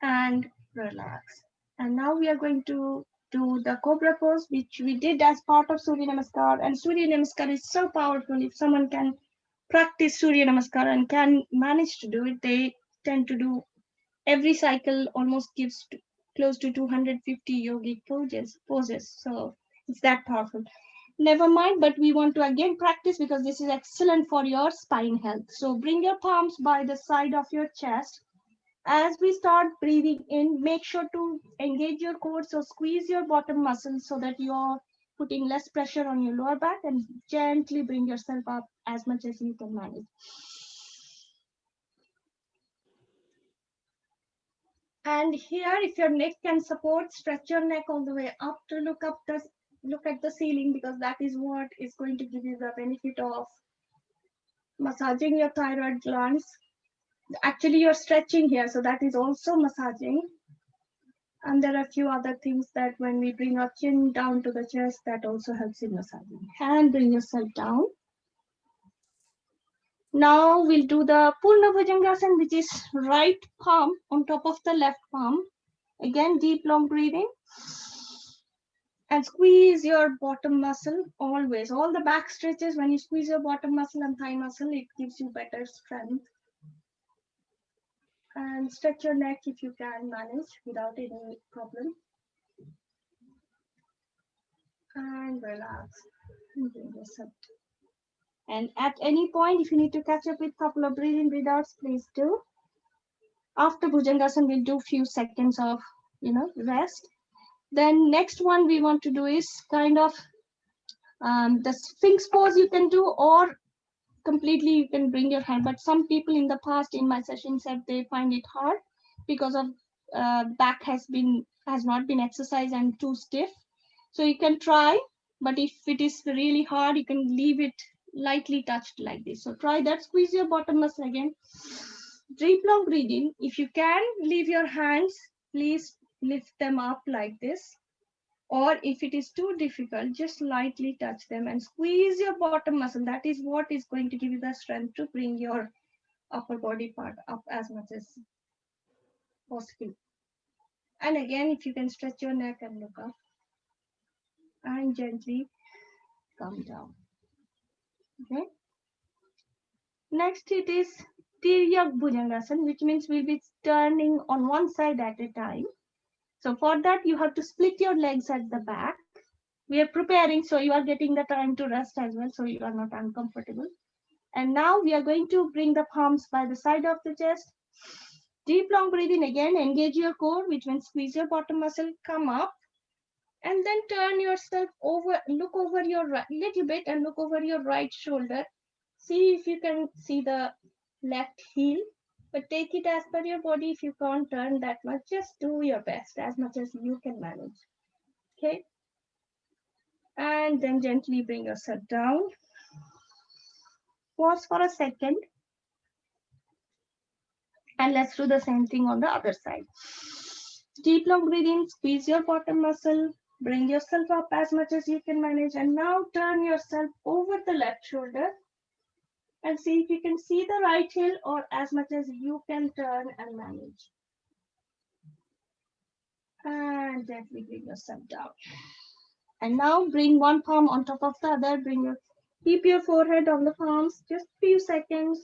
and relax. And now we are going to do the cobra pose, which we did as part of Surya Namaskar. And Surya Namaskar is so powerful. If someone can practice Surya Namaskar and can manage to do it, they tend to do every cycle almost gives close to 250 yogic poses. So it's that powerful. Never mind, but we want to again practice because this is excellent for your spine health. So bring your palms by the side of your chest. As we start breathing in, make sure to engage your core. So squeeze your bottom muscles so that you're putting less pressure on your lower back, and gently bring yourself up as much as you can manage. And here, if your neck can support, stretch your neck all the way up to look at the ceiling, because that is what is going to give you the benefit of massaging your thyroid glands. Actually, you're stretching here, so that is also massaging. And there are a few other things that when we bring our chin down to the chest, that also helps in massaging. And bring yourself down. Now we'll do the Purna Bhujangasana, which is right palm on top of the left palm. Again, deep, long breathing. And squeeze your bottom muscle always. All the back stretches, when you squeeze your bottom muscle and thigh muscle, it gives you better strength. And stretch your neck if you can manage without any problem. And relax. And bring yourself. And at any point, if you need to catch up with a couple of breathing breathouts, please do. After Bhujangasana, we'll do a few seconds of, rest. Then next one we want to do is kind of the Sphinx pose you can do, or completely you can bring your hand. But some people in the past in my session said they find it hard because of back has not been exercised and too stiff. So you can try, but if it is really hard, you can leave it lightly touched like this. So try that. Squeeze your bottom muscle again. Deep, long breathing. If you can leave your hands, please lift them up like this. Or if it is too difficult, just lightly touch them and squeeze your bottom muscle. That is what is going to give you the strength to bring your upper body part up as much as possible. And again, if you can stretch your neck and look up and gently come down. Okay. Next, it is Tiryak Bhujangasana, which means we'll be turning on one side at a time. So for that, you have to split your legs at the back. We are preparing, so you are getting the time to rest as well, so you are not uncomfortable. And now we are going to bring the palms by the side of the chest. Deep, long breathing again. Engage your core, which means squeeze your bottom muscle, come up. And then turn yourself over, look over your right, little bit, and look over your right shoulder. See if you can see the left heel, but take it as per your body. If you can't turn that much, just do your best as much as you can manage. Okay. And then gently bring yourself down. Pause for a second. And let's do the same thing on the other side. Deep, long breathing, squeeze your bottom muscle, bring yourself up as much as you can manage. And now turn yourself over the left shoulder and see if you can see the right heel, or as much as you can turn and manage. And gently bring yourself down. And now bring one palm on top of the other. Keep your forehead on the palms, just a few seconds.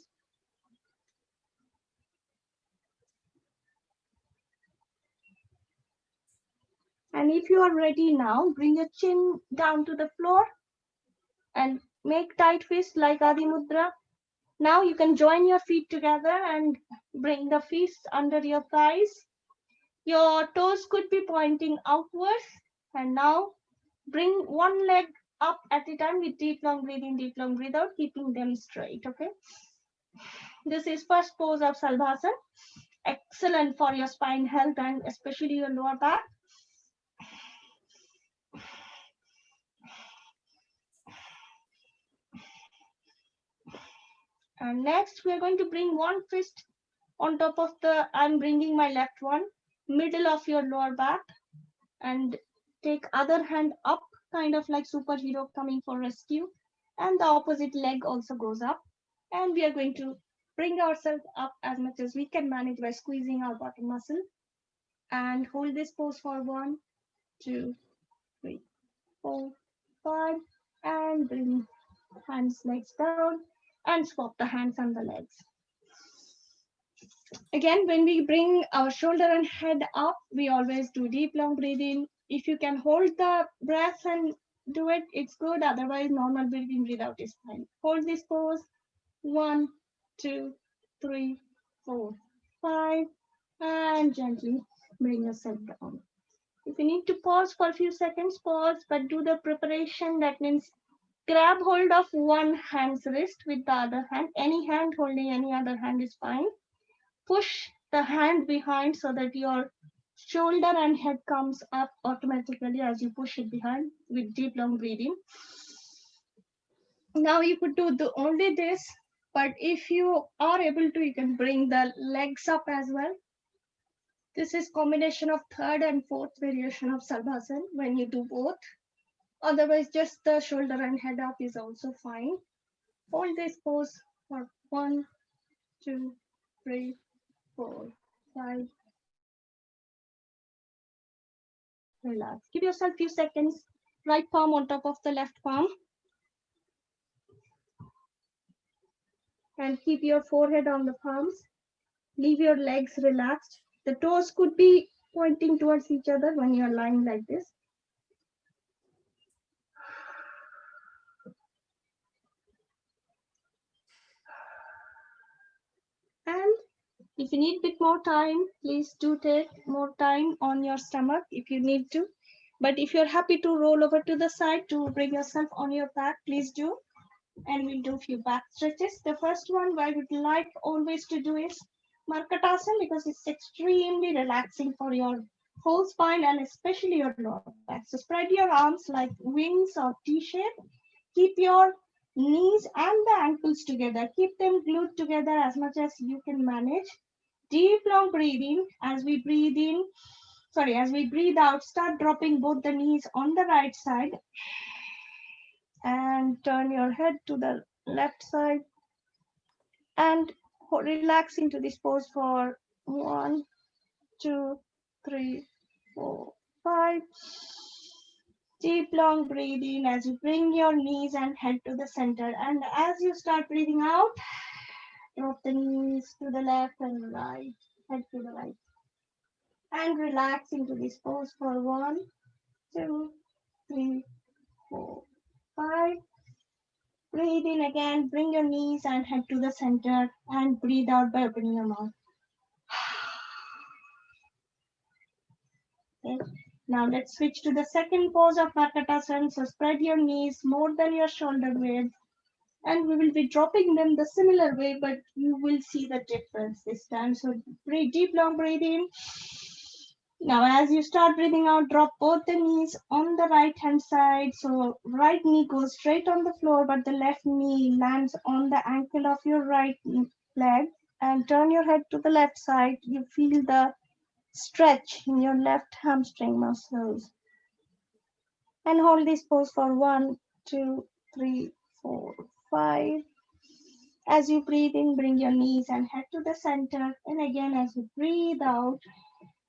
And if you are ready now, bring your chin down to the floor and make tight fist like Adi Mudra. Now you can join your feet together and bring the fists under your thighs. Your toes could be pointing outwards. And now bring one leg up at a time with deep, long breathing, deep, long breathe out, keeping them straight, okay? This is first pose of Salbhasana. Excellent for your spine health and especially your lower back. And next, we are going to bring one fist on top of I'm bringing my left one, middle of your lower back, and take other hand up, kind of like superhero coming for rescue. And the opposite leg also goes up. And we are going to bring ourselves up as much as we can manage by squeezing our bottom muscle. and hold this pose for 1, 2, 3, 4, 5, and bring hands, legs down, and swap the hands and the legs. Again, when we bring our shoulder and head up, we always do deep, long breathing. If you can hold the breath and do it, it's good. Otherwise, normal breathing, breathe out is fine. Hold this pose. 1, 2, 3, 4, 5, and gently bring yourself down. If you need to pause for a few seconds, pause, but do the preparation. That means grab hold of one hand's wrist with the other hand. Any hand holding any other hand is fine. Push the hand behind so that your shoulder and head comes up automatically as you push it behind with deep, long breathing. Now you could do only this, but if you are able to, you can bring the legs up as well. This is combination of third and fourth variation of Salbhasan when you do both. Otherwise, just the shoulder and head up is also fine. Hold this pose for 1, 2, 3, 4, 5. Relax. Give yourself a few seconds. Right palm on top of the left palm. And keep your forehead on the palms. Leave your legs relaxed. The toes could be pointing towards each other when you're lying like this. And if you need a bit more time, please do take more time on your stomach if you need to. But if you're happy to roll over to the side to bring yourself on your back, please do. And we'll do a few back stretches. The first one I would like always to do is Markatasana because it's extremely relaxing for your whole spine and especially your lower back. So spread your arms like wings or T-shape. Keep your knees and the ankles together. Keep them glued together as much as you can manage. Deep, long breathing as we breathe in. As we breathe out, start dropping both the knees on the right side and turn your head to the left side and relax into this pose for 1, 2, 3, 4, 5. Deep, long breathing as you bring your knees and head to the center. And as you start breathing out, drop the knees to the left and right, head to the right. And relax into this pose for 1, 2, 3, 4, 5. Breathe in again, bring your knees and head to the center and breathe out by opening your mouth. Okay. Now let's switch to the second pose of Markatasana. So spread your knees more than your shoulder width and we will be dropping them the similar way, but you will see the difference this time. So breathe deep, long breathe in. Now, as you start breathing out, drop both the knees on the right hand side. So right knee goes straight on the floor, but the left knee lands on the ankle of your right leg. And turn your head to the left side. You feel the stretch in your left hamstring muscles. And hold this pose for 1, 2, 3, 4, 5. As you breathe in, bring your knees and head to the center. And again, as you breathe out,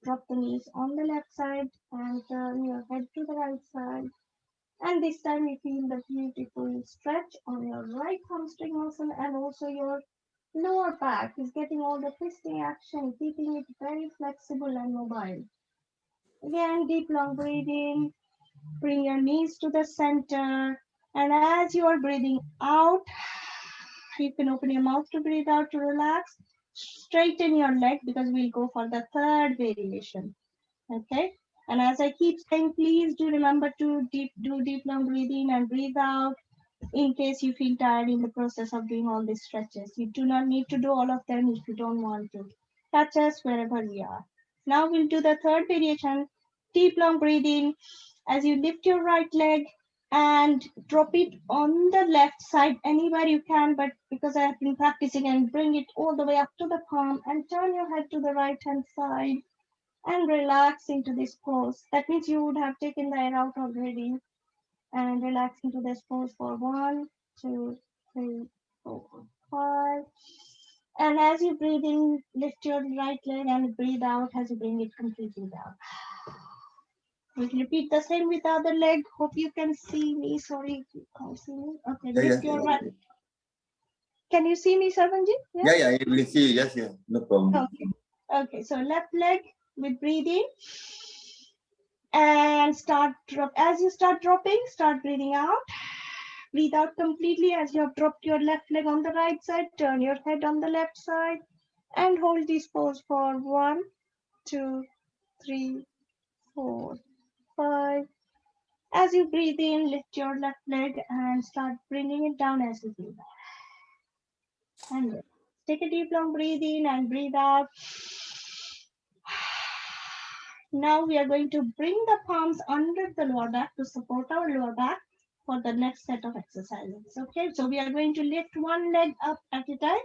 drop the knees on the left side and turn your head to the right side. And this time you feel the beautiful stretch on your right hamstring muscle and also your lower back is getting all the twisting action, keeping it very flexible and mobile. Again, deep long breathing. Bring your knees to the center. And as you are breathing out, you can open your mouth to breathe out to relax. Straighten your leg because we'll go for the third variation. Okay. And as I keep saying, please do remember to do deep long breathing and breathe out in case you feel tired in the process of doing all these stretches. You do not need to do all of them if you don't want to. Touch us wherever we are. Now we'll do the third variation. Deep long breathing as you lift your right leg and drop it on the left side anywhere you can, but because I have been practicing, and bring it all the way up to the palm and turn your head to the right hand side and relax into this pose. That means you would have taken the air out already and relax into this pose for 1, 2, 3, 4, 5. And as you breathe in, lift your right leg and breathe out as you bring it completely down. We'll repeat the same with the other leg. Hope you can see me. Sorry if you can't see me. Okay, lift your right. Can you see me, Sarvanji? Yeah, we can see you. Yes, no problem. Okay, so left leg with breathing. And start drop. As you start dropping, start breathing out. Breathe out completely as you have dropped your left leg on the right side. Turn your head on the left side and hold this pose for 1, 2, 3, 4, 5. As you breathe in, lift your left leg and start bringing it down as you breathe out. And take a deep long breathe in and breathe out. Now we are going to bring the palms under the lower back to support our lower back for the next set of exercises. Okay, so we are going to lift one leg up at a time.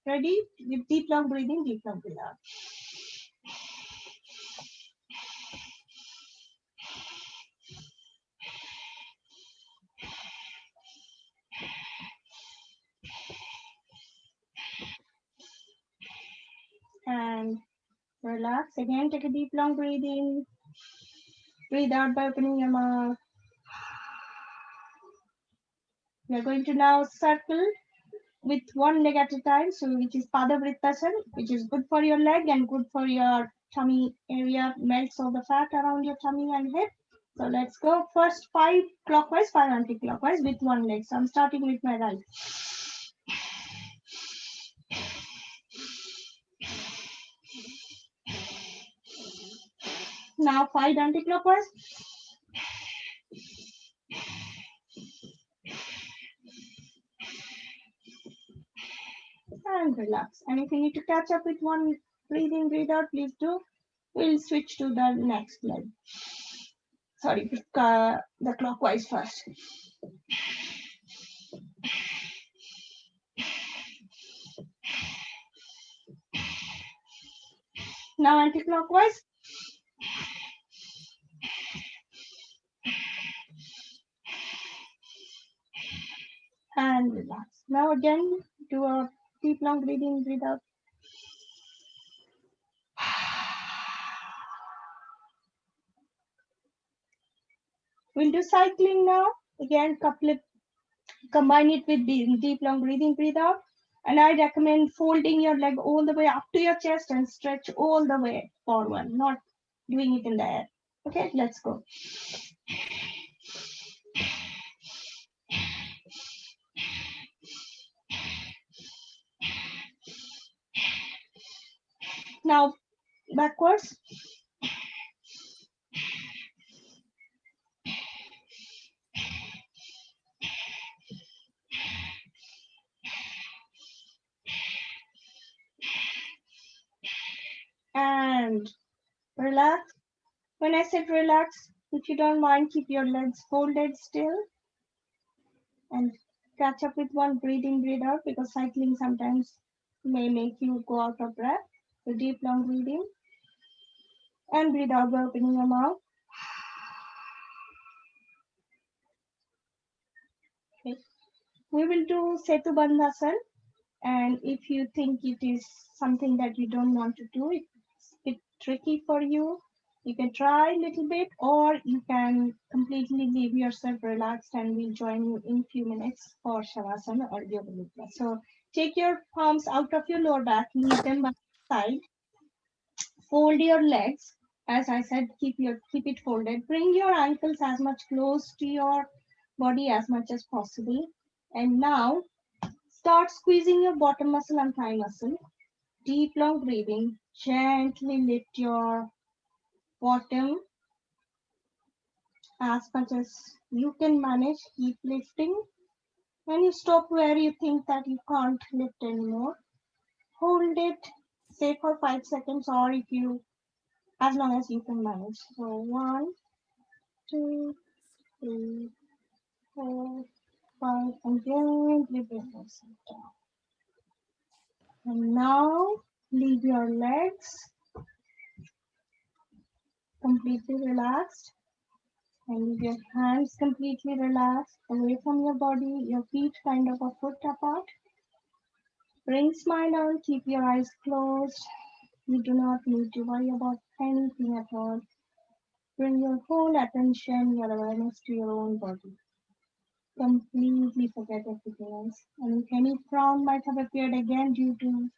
Ready? With deep long breathing, deep long breathe out. And relax. Again, take a deep long breath in. Breathe out by opening your mouth. We are going to now circle with one leg at a time, so which is Pada Vrittasana, which is good for your leg and good for your tummy area, melts all the fat around your tummy and hip. So let's go first 5 clockwise, 5 anti-clockwise with one leg. So I'm starting with my right. Now 5 anti-clockwise. And relax. And if you need to catch up with one breathe in, breathe out, please do. We'll switch to the next leg. Sorry, the clockwise first. Now anti-clockwise. And relax. Now again, do a deep long breathing, breathe out. We'll do cycling now. Again, combine it with deep long breathing, breathe out. And I recommend folding your leg all the way up to your chest and stretch all the way forward, not doing it in the air. Okay, let's go. Now backwards. And relax. When I said relax, if you don't mind, keep your legs folded still and catch up with one breathe in, breathe out, because cycling sometimes may make you go out of breath. So deep long breathing and breathe out by opening your mouth. Okay. We will do Setu Bandhasan, and if you think it is something that you don't want to do, it's a bit tricky for you, you can try a little bit, or you can completely leave yourself relaxed and we'll join you in few minutes for Shavasana or Yoga Nidra. So take your palms out of your lower back, leave them by the side, fold your legs. As I said, keep it folded. Bring your ankles as much close to your body as much as possible. And now start squeezing your bottom muscle and thigh muscle. Deep long breathing. Gently lift your bottom as much as you can manage. Keep lifting. When you stop where you think that you can't lift anymore, hold it, say for 5 seconds, or if you, as long as you can manage. So 1, 2, 3, 4, 5, and gently bring yourself down. And now leave your legs completely relaxed. And your hands completely relaxed away from your body, your feet kind of a foot apart. Bring smile on, keep your eyes closed. You do not need to worry about anything at all. Bring your whole attention, your awareness to your own body. Completely forget everything else. And if any frown might have appeared again due to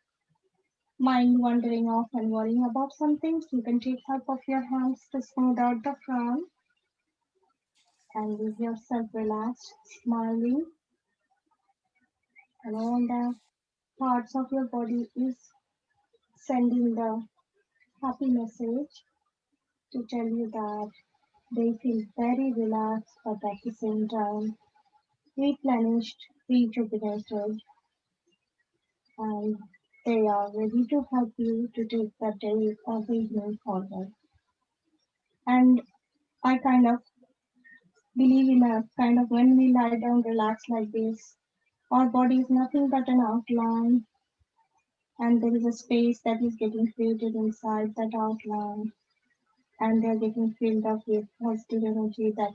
mind wandering off and worrying about something, you can take help of your hands to smooth out the frown and leave yourself relaxed, smiling, and all the parts of your body is sending the happy message to tell you that they feel very relaxed, but at the same time replenished, rejuvenated, and they are ready to help you to take the day or the evening forward. And I kind of believe in a kind of when we lie down relaxed like this, our body is nothing but an outline, and there is a space that is getting created inside that outline, and they're getting filled up with positive energy that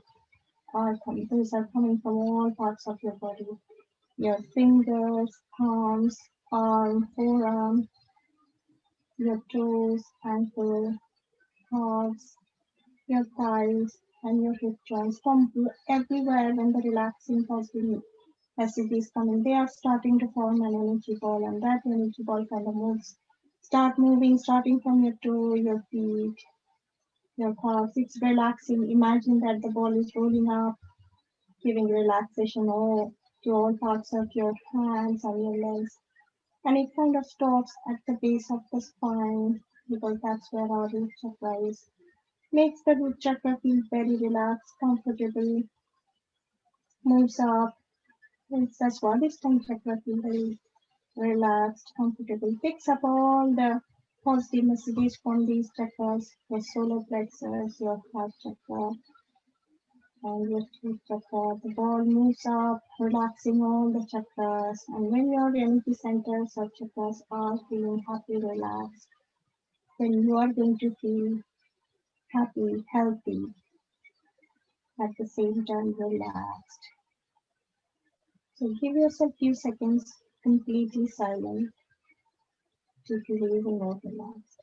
are coming. Those are coming from all parts of your body, your fingers, palms, arm, forearm, your toes, ankle, calves, your thighs, and your hip joints. From everywhere when the relaxing positive message is coming, they are starting to form an energy ball, and that energy ball kind of moves. Start moving, starting from your toe, your feet, your calves. It's relaxing. Imagine that the ball is rolling up, giving relaxation to all parts of your hands and your legs. And it kind of stops at the base of the spine because that's where our root chakra is. Makes the root chakra feel very relaxed, comfortable, moves up, makes the Swadhisthana chakra feel very relaxed, comfortable, picks up all the positive messages from these chakras, your solar plexus, your heart chakra, and your root chakra. The ball moves up, relaxing all the chakras. And when your energy centers or chakras are feeling happy, relaxed, then you are going to feel happy, healthy, at the same time relaxed. So give yourself a few seconds completely silent to feel even more relaxed.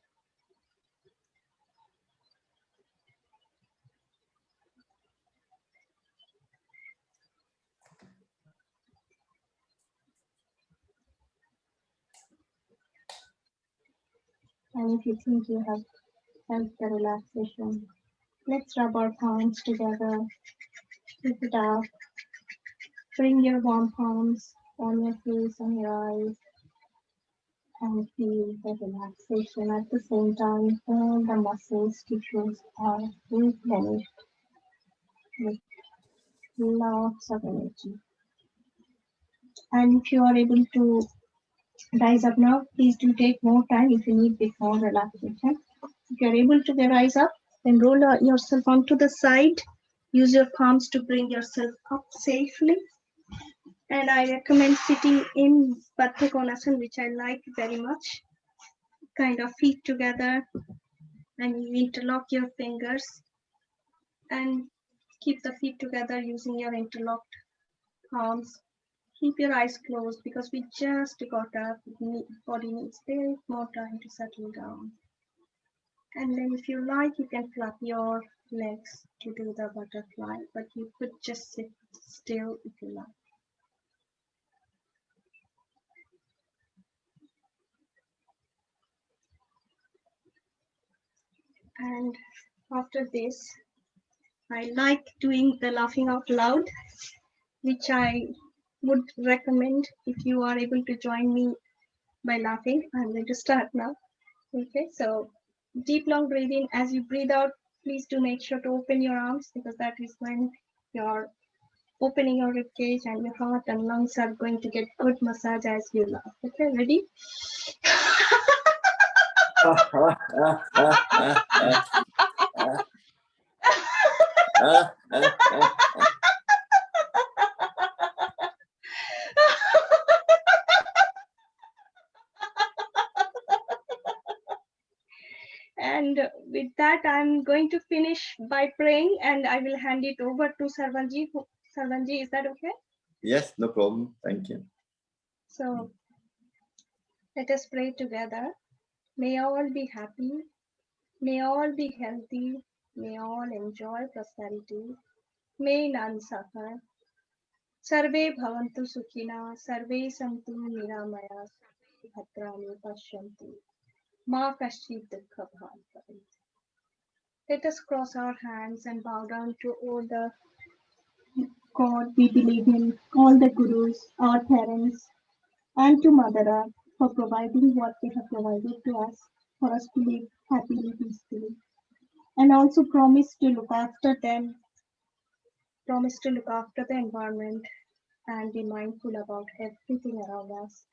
And if you think you have felt the relaxation, let's rub our palms together, keep it up, bring your warm palms on your face and your eyes, and feel the relaxation. At the same time, all the muscles, tissues are replenished with lots of energy. And if you are able to rise up now, please do take more time if you need bit more relaxation. If you're able to rise up, then roll yourself onto the side. Use your palms to bring yourself up safely. And I recommend sitting in Baddha Konasana, which I like very much. Kind of feet together, and you interlock your fingers and keep the feet together using your interlocked palms. Keep your eyes closed because we just got up. Body needs a bit more time to settle down. And then if you like, you can flap your legs to do the butterfly, but you could just sit still if you like. And after this, I like doing the laughing out loud, which I would recommend if you are able to join me by laughing. I'm going to start now. Okay, so deep long breathing. As you breathe out, please do make sure to open your arms because that is when you're opening your rib cage and your heart and lungs are going to get good massage as you laugh. Okay, ready? And with that, I'm going to finish by praying and I will hand it over to Sarvanji. Sarvanji, is that okay? Yes, no problem. Thank you. So Let us pray together. May all be happy. May all be healthy. May all enjoy prosperity. May none suffer. Sarve bhavantu sukhina. Sarve santu niramaya. Sarve bhadrani pashyantu. Ma kaschit dukha bhag bhavet. Let us cross our hands and bow down to all the God we believe in, all the gurus, our parents, and to Mother Earth for providing what they have provided to us for us to live happily, peacefully. And also promise to look after them, promise to look after the environment and be mindful about everything around us.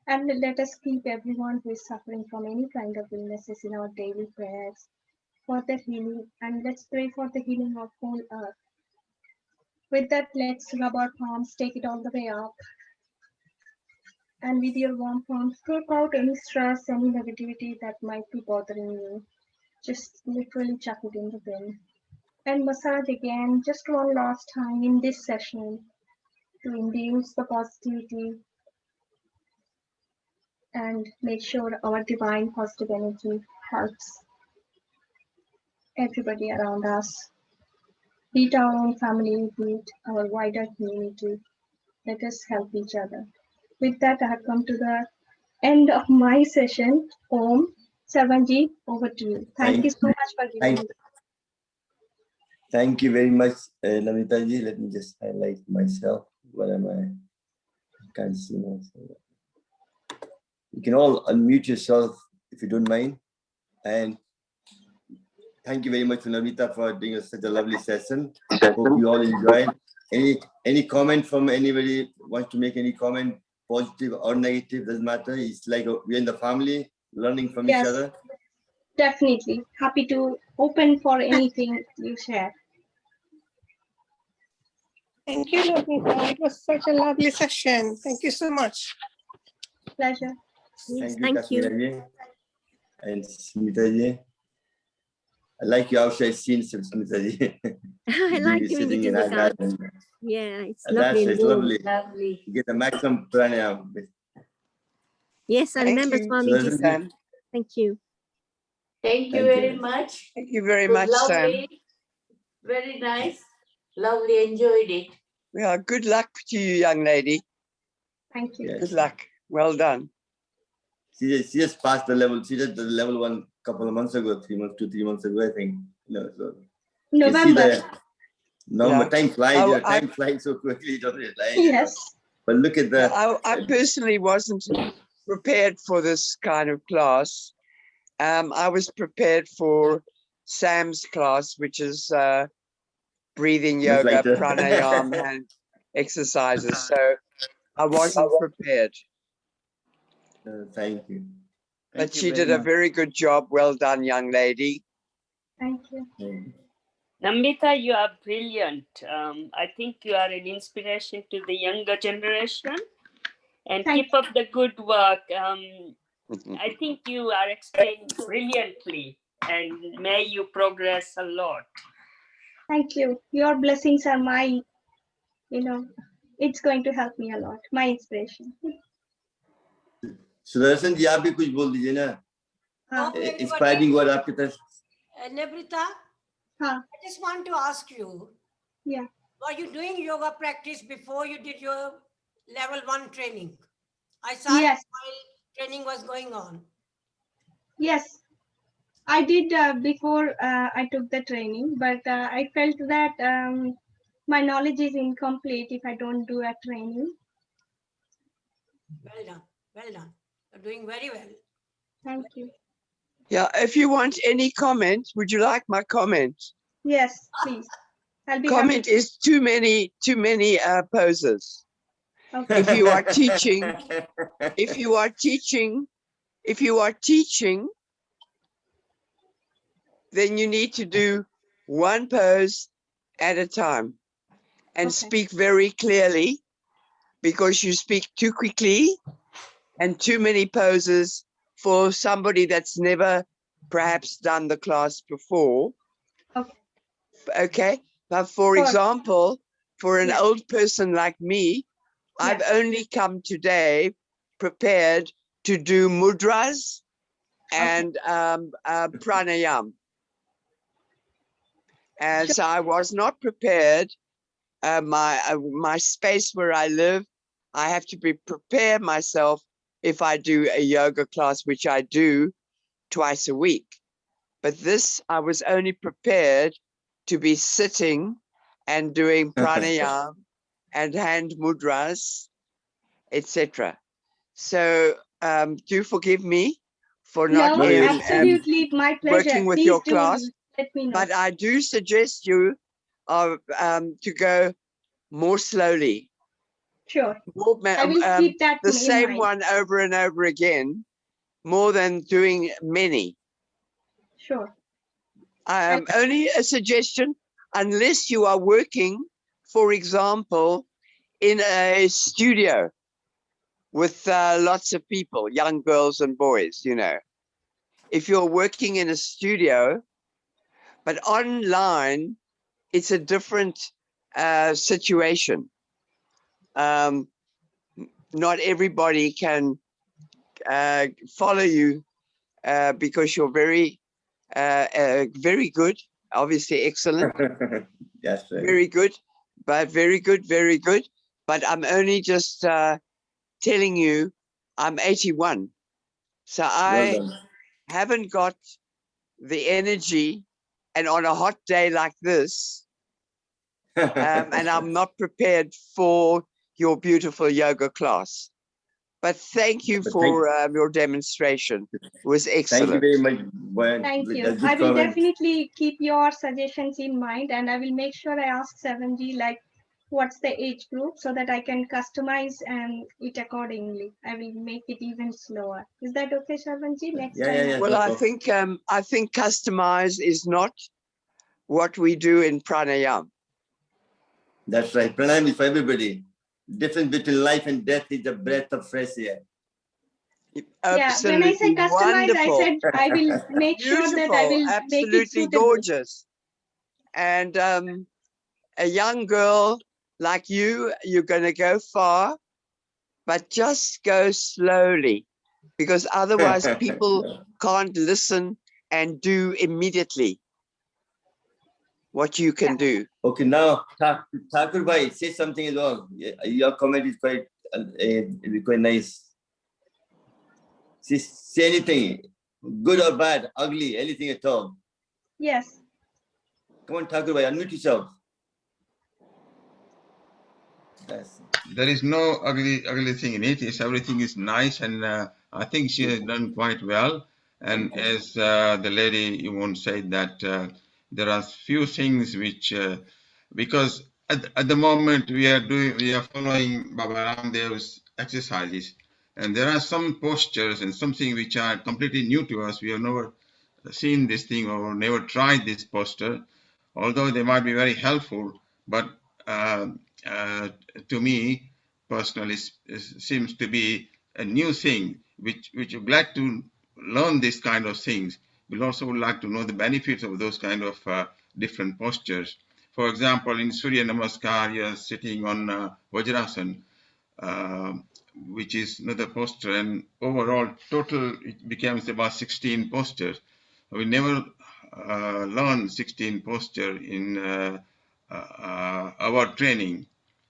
And let us keep everyone who is suffering from any kind of illnesses in our daily prayers for their healing. And let's pray for the healing of whole earth. With that, let's rub our palms, take it all the way up. And with your warm palms, take out any stress, any negativity that might be bothering you. Just literally chuck it in the bin. And massage again, just one last time in this session to induce the positivity and make sure our divine positive energy helps everybody around us, be it our own family, be it our wider community. Let us help each other. With that, I have come to the end of my session. Om, Sarvanji, over to you. Thank you so much for giving me. Thank you very much, Nabnita ji. Let me just highlight myself. What am I? I can't see myself. You can all unmute yourself if you don't mind. And thank you very much, Nabnita, for doing such a lovely session. Hope you all enjoyed. Any comment from anybody wants to make any comment, positive or negative, doesn't matter. It's like we're in the family, learning from each other. Definitely. Happy to open for anything you share. Thank you, Nabnita. It was such a lovely session. Thank you so much. Pleasure. Yes, Thank you, Kasmira ji and Smita ji. I like your outside scenes, Smita ji. I like doing it in the garden. Yeah, it's lovely. It's lovely. You get the maximum pranayam. Yes, I remember Swamiji. Sam. Thank you. Thank you very much. Thank you very much, lovely. Sam. Very nice. Lovely. Enjoyed it. Yeah, good luck to you, young lady. Thank you. Yes. Good luck. Well done. She just passed the level. She did the level 1 couple of months ago, 3 months ago, I think. No, so November. November. Yeah. Time flies. Time flies so quickly, doesn't it? Like, yes. But look at the. I personally wasn't prepared for this kind of class. I was prepared for Sam's class, which is breathing yoga, pranayama, and exercises. So I wasn't prepared. Thank you. But she did a very good job. Well done, young lady. Thank you. Nabnita, you are brilliant. I think you are an inspiration to the younger generation. And keep up the good work. I think you are explaining brilliantly. And may you progress a lot. Thank you. Your blessings are my, it's going to help me a lot. My inspiration. Sudarshan ji आप भी कुछ बोल दीजिए ना inspiring word आपकी तरफ Nabnita, I just want to ask you, were you doing yoga practice before you did your level 1 training? I saw it while training was going on. Yes, I did before I took the training, but I felt that my knowledge is incomplete if I don't do a training. Well done. Well done. You're doing very well. Thank you. Yeah, if you want any comment, would you like my comment? Yes, please. I'll be comment happy. Is too many poses. Okay. If you are teaching, then you need to do one pose at a time and speak very clearly, because you speak too quickly and too many poses for somebody that's never perhaps done the class before. Okay. But for example, for an old person like me, I've only come today prepared to do mudras and pranayam. And so I was not prepared. My space where I live, I have to prepare myself if I do a yoga class, which I do twice a week. But this, I was only prepared to be sitting and doing pranayam and hand mudras, etc. So do forgive me for not absolutely my pleasure. working with Please your do class, let me know. but I do suggest you to go more slowly. Sure. More, I will keep that the in same mind. one over and over again, more than doing many. Sure. Only a suggestion, unless you are working, for example, in a studio with lots of people, young girls and boys, you know. If you're working in a studio, but online, it's a different situation. Not everybody can follow you because you're very good, obviously excellent. Yes, right. Very good, but very good. But I'm only just telling you, I'm 81. So I haven't got the energy, and on a hot day like this, and I'm not prepared for your beautiful yoga class. But thank you for your demonstration. It was excellent. Thank you very much. Thank you. I will definitely keep your suggestions in mind, and I will make sure I ask 7G like what's the age group so that I can customize it accordingly. I will make it even slower. Is that okay, 7G? Next time. Yeah. Well, I think customize is not what we do in pranayam. That's right. Pranayam is for everybody. Difference between life and death is the breath of fresh air. Absolutely. When I say customize, wonderful. I said I will make sure that I will make it suitable. Gorgeous. And a young girl like you, you're going to go far, but just go slowly, because otherwise people can't listen and do immediately what you can do. Okay, now Thakur Bhai, say something as well. Your comment is quite nice. Say anything, good or bad, ugly, anything at all. Yes. Come on, Thakur Bhai, unmute yourself. Yes. There is no ugly thing in it. Everything is nice, and I think she has done quite well. And as the lady Yvonne said, that there are few things which, because at the moment we are following Baba Ramdev's exercises, and there are some postures and something which are completely new to us. We have never seen this thing or never tried this posture, although they might be very helpful, but to me personally seems to be a new thing, which you're glad to learn this kind of things. We'll also would like to know the benefits of those kind of different postures. For example, in Surya Namaskar, you're sitting on Vajrasan, which is another posture, and overall total it becomes about 16 postures. We never learn 16 posture in our training.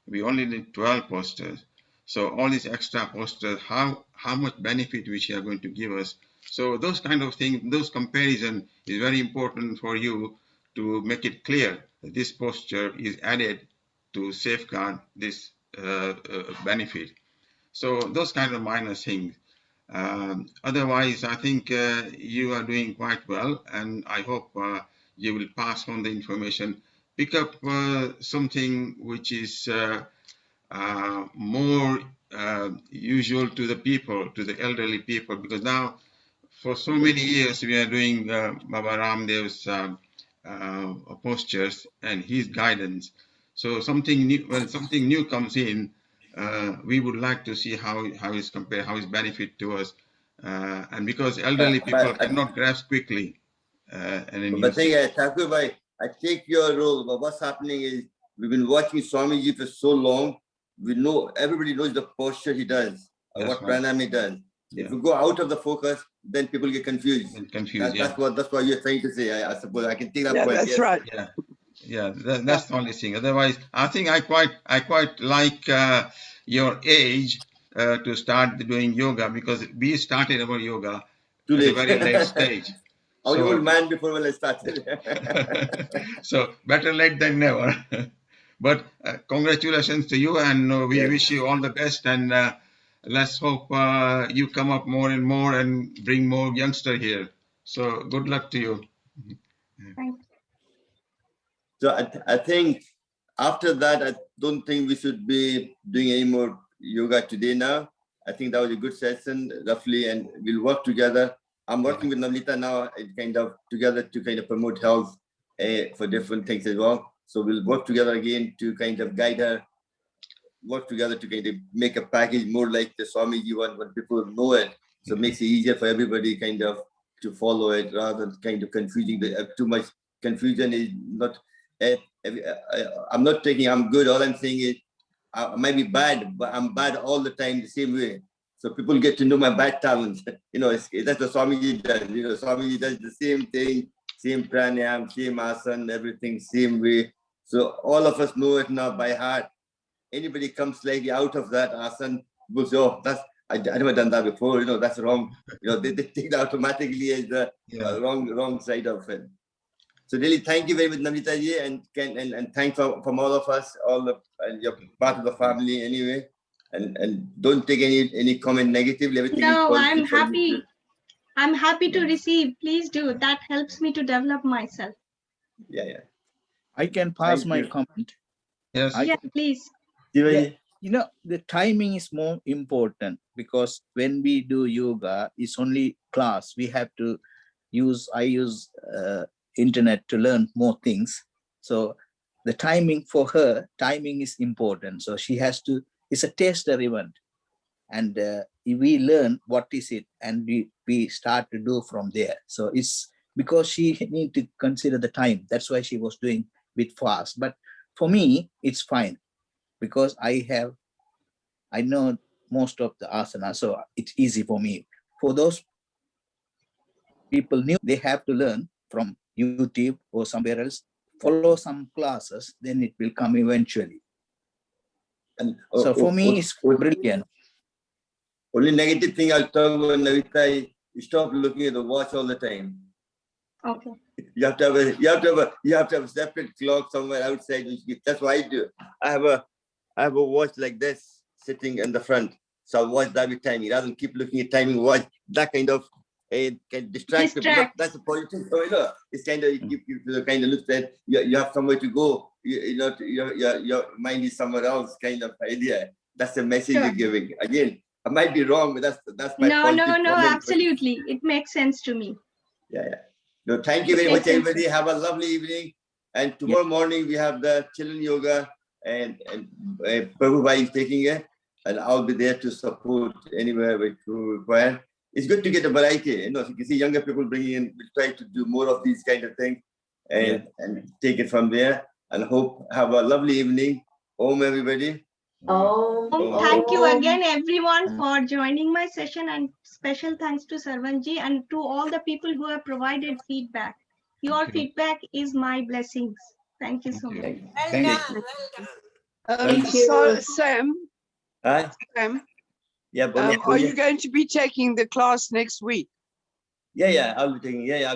We only did 12 postures. So all these extra postures, how much benefit which are going to give us. So those kind of things, those comparison is very important for you to make it clear that this posture is added to safeguard this benefit. So those kind of minor things. Otherwise, I think you are doing quite well, and I hope you will pass on the information. Pick up something which is more usual to the people, to the elderly people, because now for so many years we are doing Baba Ramdev's postures and his guidance. So something new, when something new comes in, we would like to see how it's compared, how it's benefit to us, and because elderly people cannot grasp quickly. But Thakur Bhai, I take your role, but what's happening is we've been watching Swamiji for so long. We know, everybody knows the posture he does, what pranayam he does. If you go out of the focus, then people get confused. That's what you're trying to say. I suppose I can take that point. That's right. Yeah, that's the only thing. Otherwise, I think I quite like your age to start doing yoga, because we started our yoga Too at a late. very late stage. I was an old man before when I started. So better late than never. But congratulations to you, and we wish you all the best. And let's hope you come up more and more and bring more youngsters here. So good luck to you. Thank you. So I think after that, I don't think we should be doing any more yoga today now. I think that was a good session, roughly, and we'll work together. I'm working with Nabnita now, kind of together to kind of promote health for different things as well. So we'll work together again to kind of guide her, work together to kind of make a package more like the Swamiji one, when people know it. So it makes it easier for everybody kind of to follow it, rather than kind of confusing. Too much confusion is not, I'm not taking I'm good. All I'm saying is I might be bad, but I'm bad all the time the same way. So people get to know my bad talents. That's what Swamiji does. Swamiji does the same thing, same pranayam, same asana, everything same way. So all of us know it now by heart. Anybody comes slightly out of that asana, will say, "Oh, I never done that before. That's wrong." They take that automatically as the wrong side of it. So really, thank you very much, Nabnita ji, and thanks from all of us, and you're part of the family anyway. And don't take any comment negatively. Everything No, is I'm positive. happy. I'm happy to receive. Please do. That helps me to develop myself. Yeah. I can pass my comment. Yes. Please. Yeah, the timing is more important, because when we do yoga, it's only class. We have to I use internet to learn more things. So the timing for her, timing is important. So she has to, it's a taster event. And we learn what is it, and we start to do from there. So it's because she need to consider the time. That's why she was doing a bit fast. But for me, it's fine, because I know most of the asana, so it's easy for me. For those people new, they have to learn from YouTube or somewhere else, follow some classes, then it will come eventually. And so for me, it's brilliant. Only negative thing I'll talk about, Nabnita, is stop looking at the watch all the time. Okay. You have to have a separate clock somewhere outside. That's what I do. I have a watch like this sitting in the front. So I'll watch that with timing. Rather than keep looking at timing watch, that kind of can distract people. That's a positive. So, it's kind of you kind of look at you have somewhere to go. Your mind is somewhere else, kind of idea. That's the message you're giving. Again, I might be wrong, but that's my positive No, comment. absolutely. It makes sense to me. Yeah. No, thank you very much, everybody. Have a lovely evening. And tomorrow morning we have the children yoga, and Prabhubai is taking it, and I'll be there to support anywhere we require. It's good to get a variety. So you can see younger people bringing in. We'll try to do more of these kind of things, and take it from there. And hope have a lovely evening. Om, everybody. Thank you again, everyone, for joining my session, and special thanks to Sarvanji and to all the people who have provided feedback. Your feedback is my blessings. Thank you so much. Well done. Sam. Hi. Sam. Yeah, are you going to be taking the class next week? Yeah, I'll be taking. Yeah,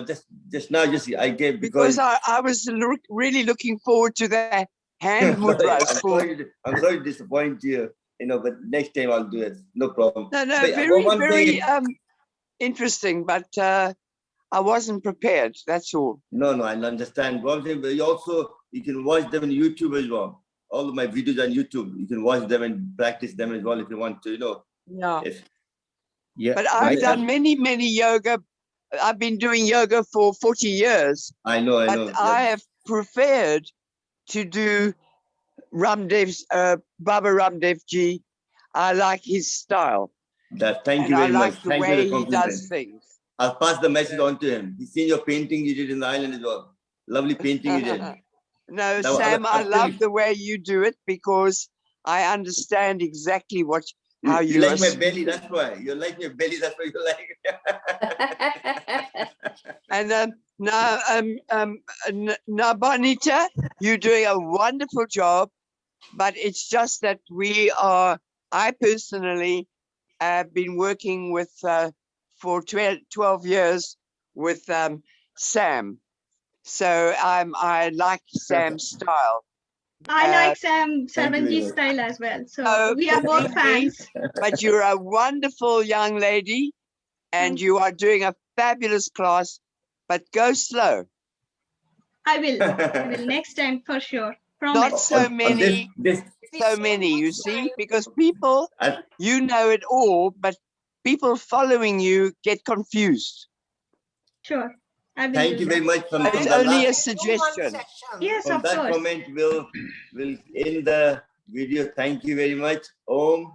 I gave because I was really looking forward to that hand mudras. I'm sorry to disappoint you, but next time I'll do it. No problem. No, very interesting, but I wasn't prepared. That's all. No, I understand. One thing, but you can watch them on YouTube as well. All of my videos on YouTube, you can watch them and practice them as well if you want to. Yeah. But I've done many yoga. I've been doing yoga for 40 years. I know. But I have preferred to do Baba Ramdev ji. I like his style. Thank you very much. Thank you for the compliment. He does things. I'll pass the message on to him. He's seen your painting you did in the island as well. Lovely painting you did. No, Sam, I love the way you do it, because I understand exactly what how You you like are my belly, speaking. that's why. You like my belly, that's why you like it. And now, Nabnita, you're doing a wonderful job, but it's just that I personally have been working with, for 12 years with Sam. So I like Sam's style. I like Sam Thank you very 70s much. style as well. So we are both Believe me, fans. but you're a wonderful young lady and Thank you are doing a fabulous class, but go slow. I will next time for sure. Not Promise. so On many, this, so many, you see, because people, you know it all, but people following you get confused. Sure. I will thank do you that. very much. From It's the only a last, suggestion. Yes, from of that course. comment, we'll end the video. Thank you very much. Om.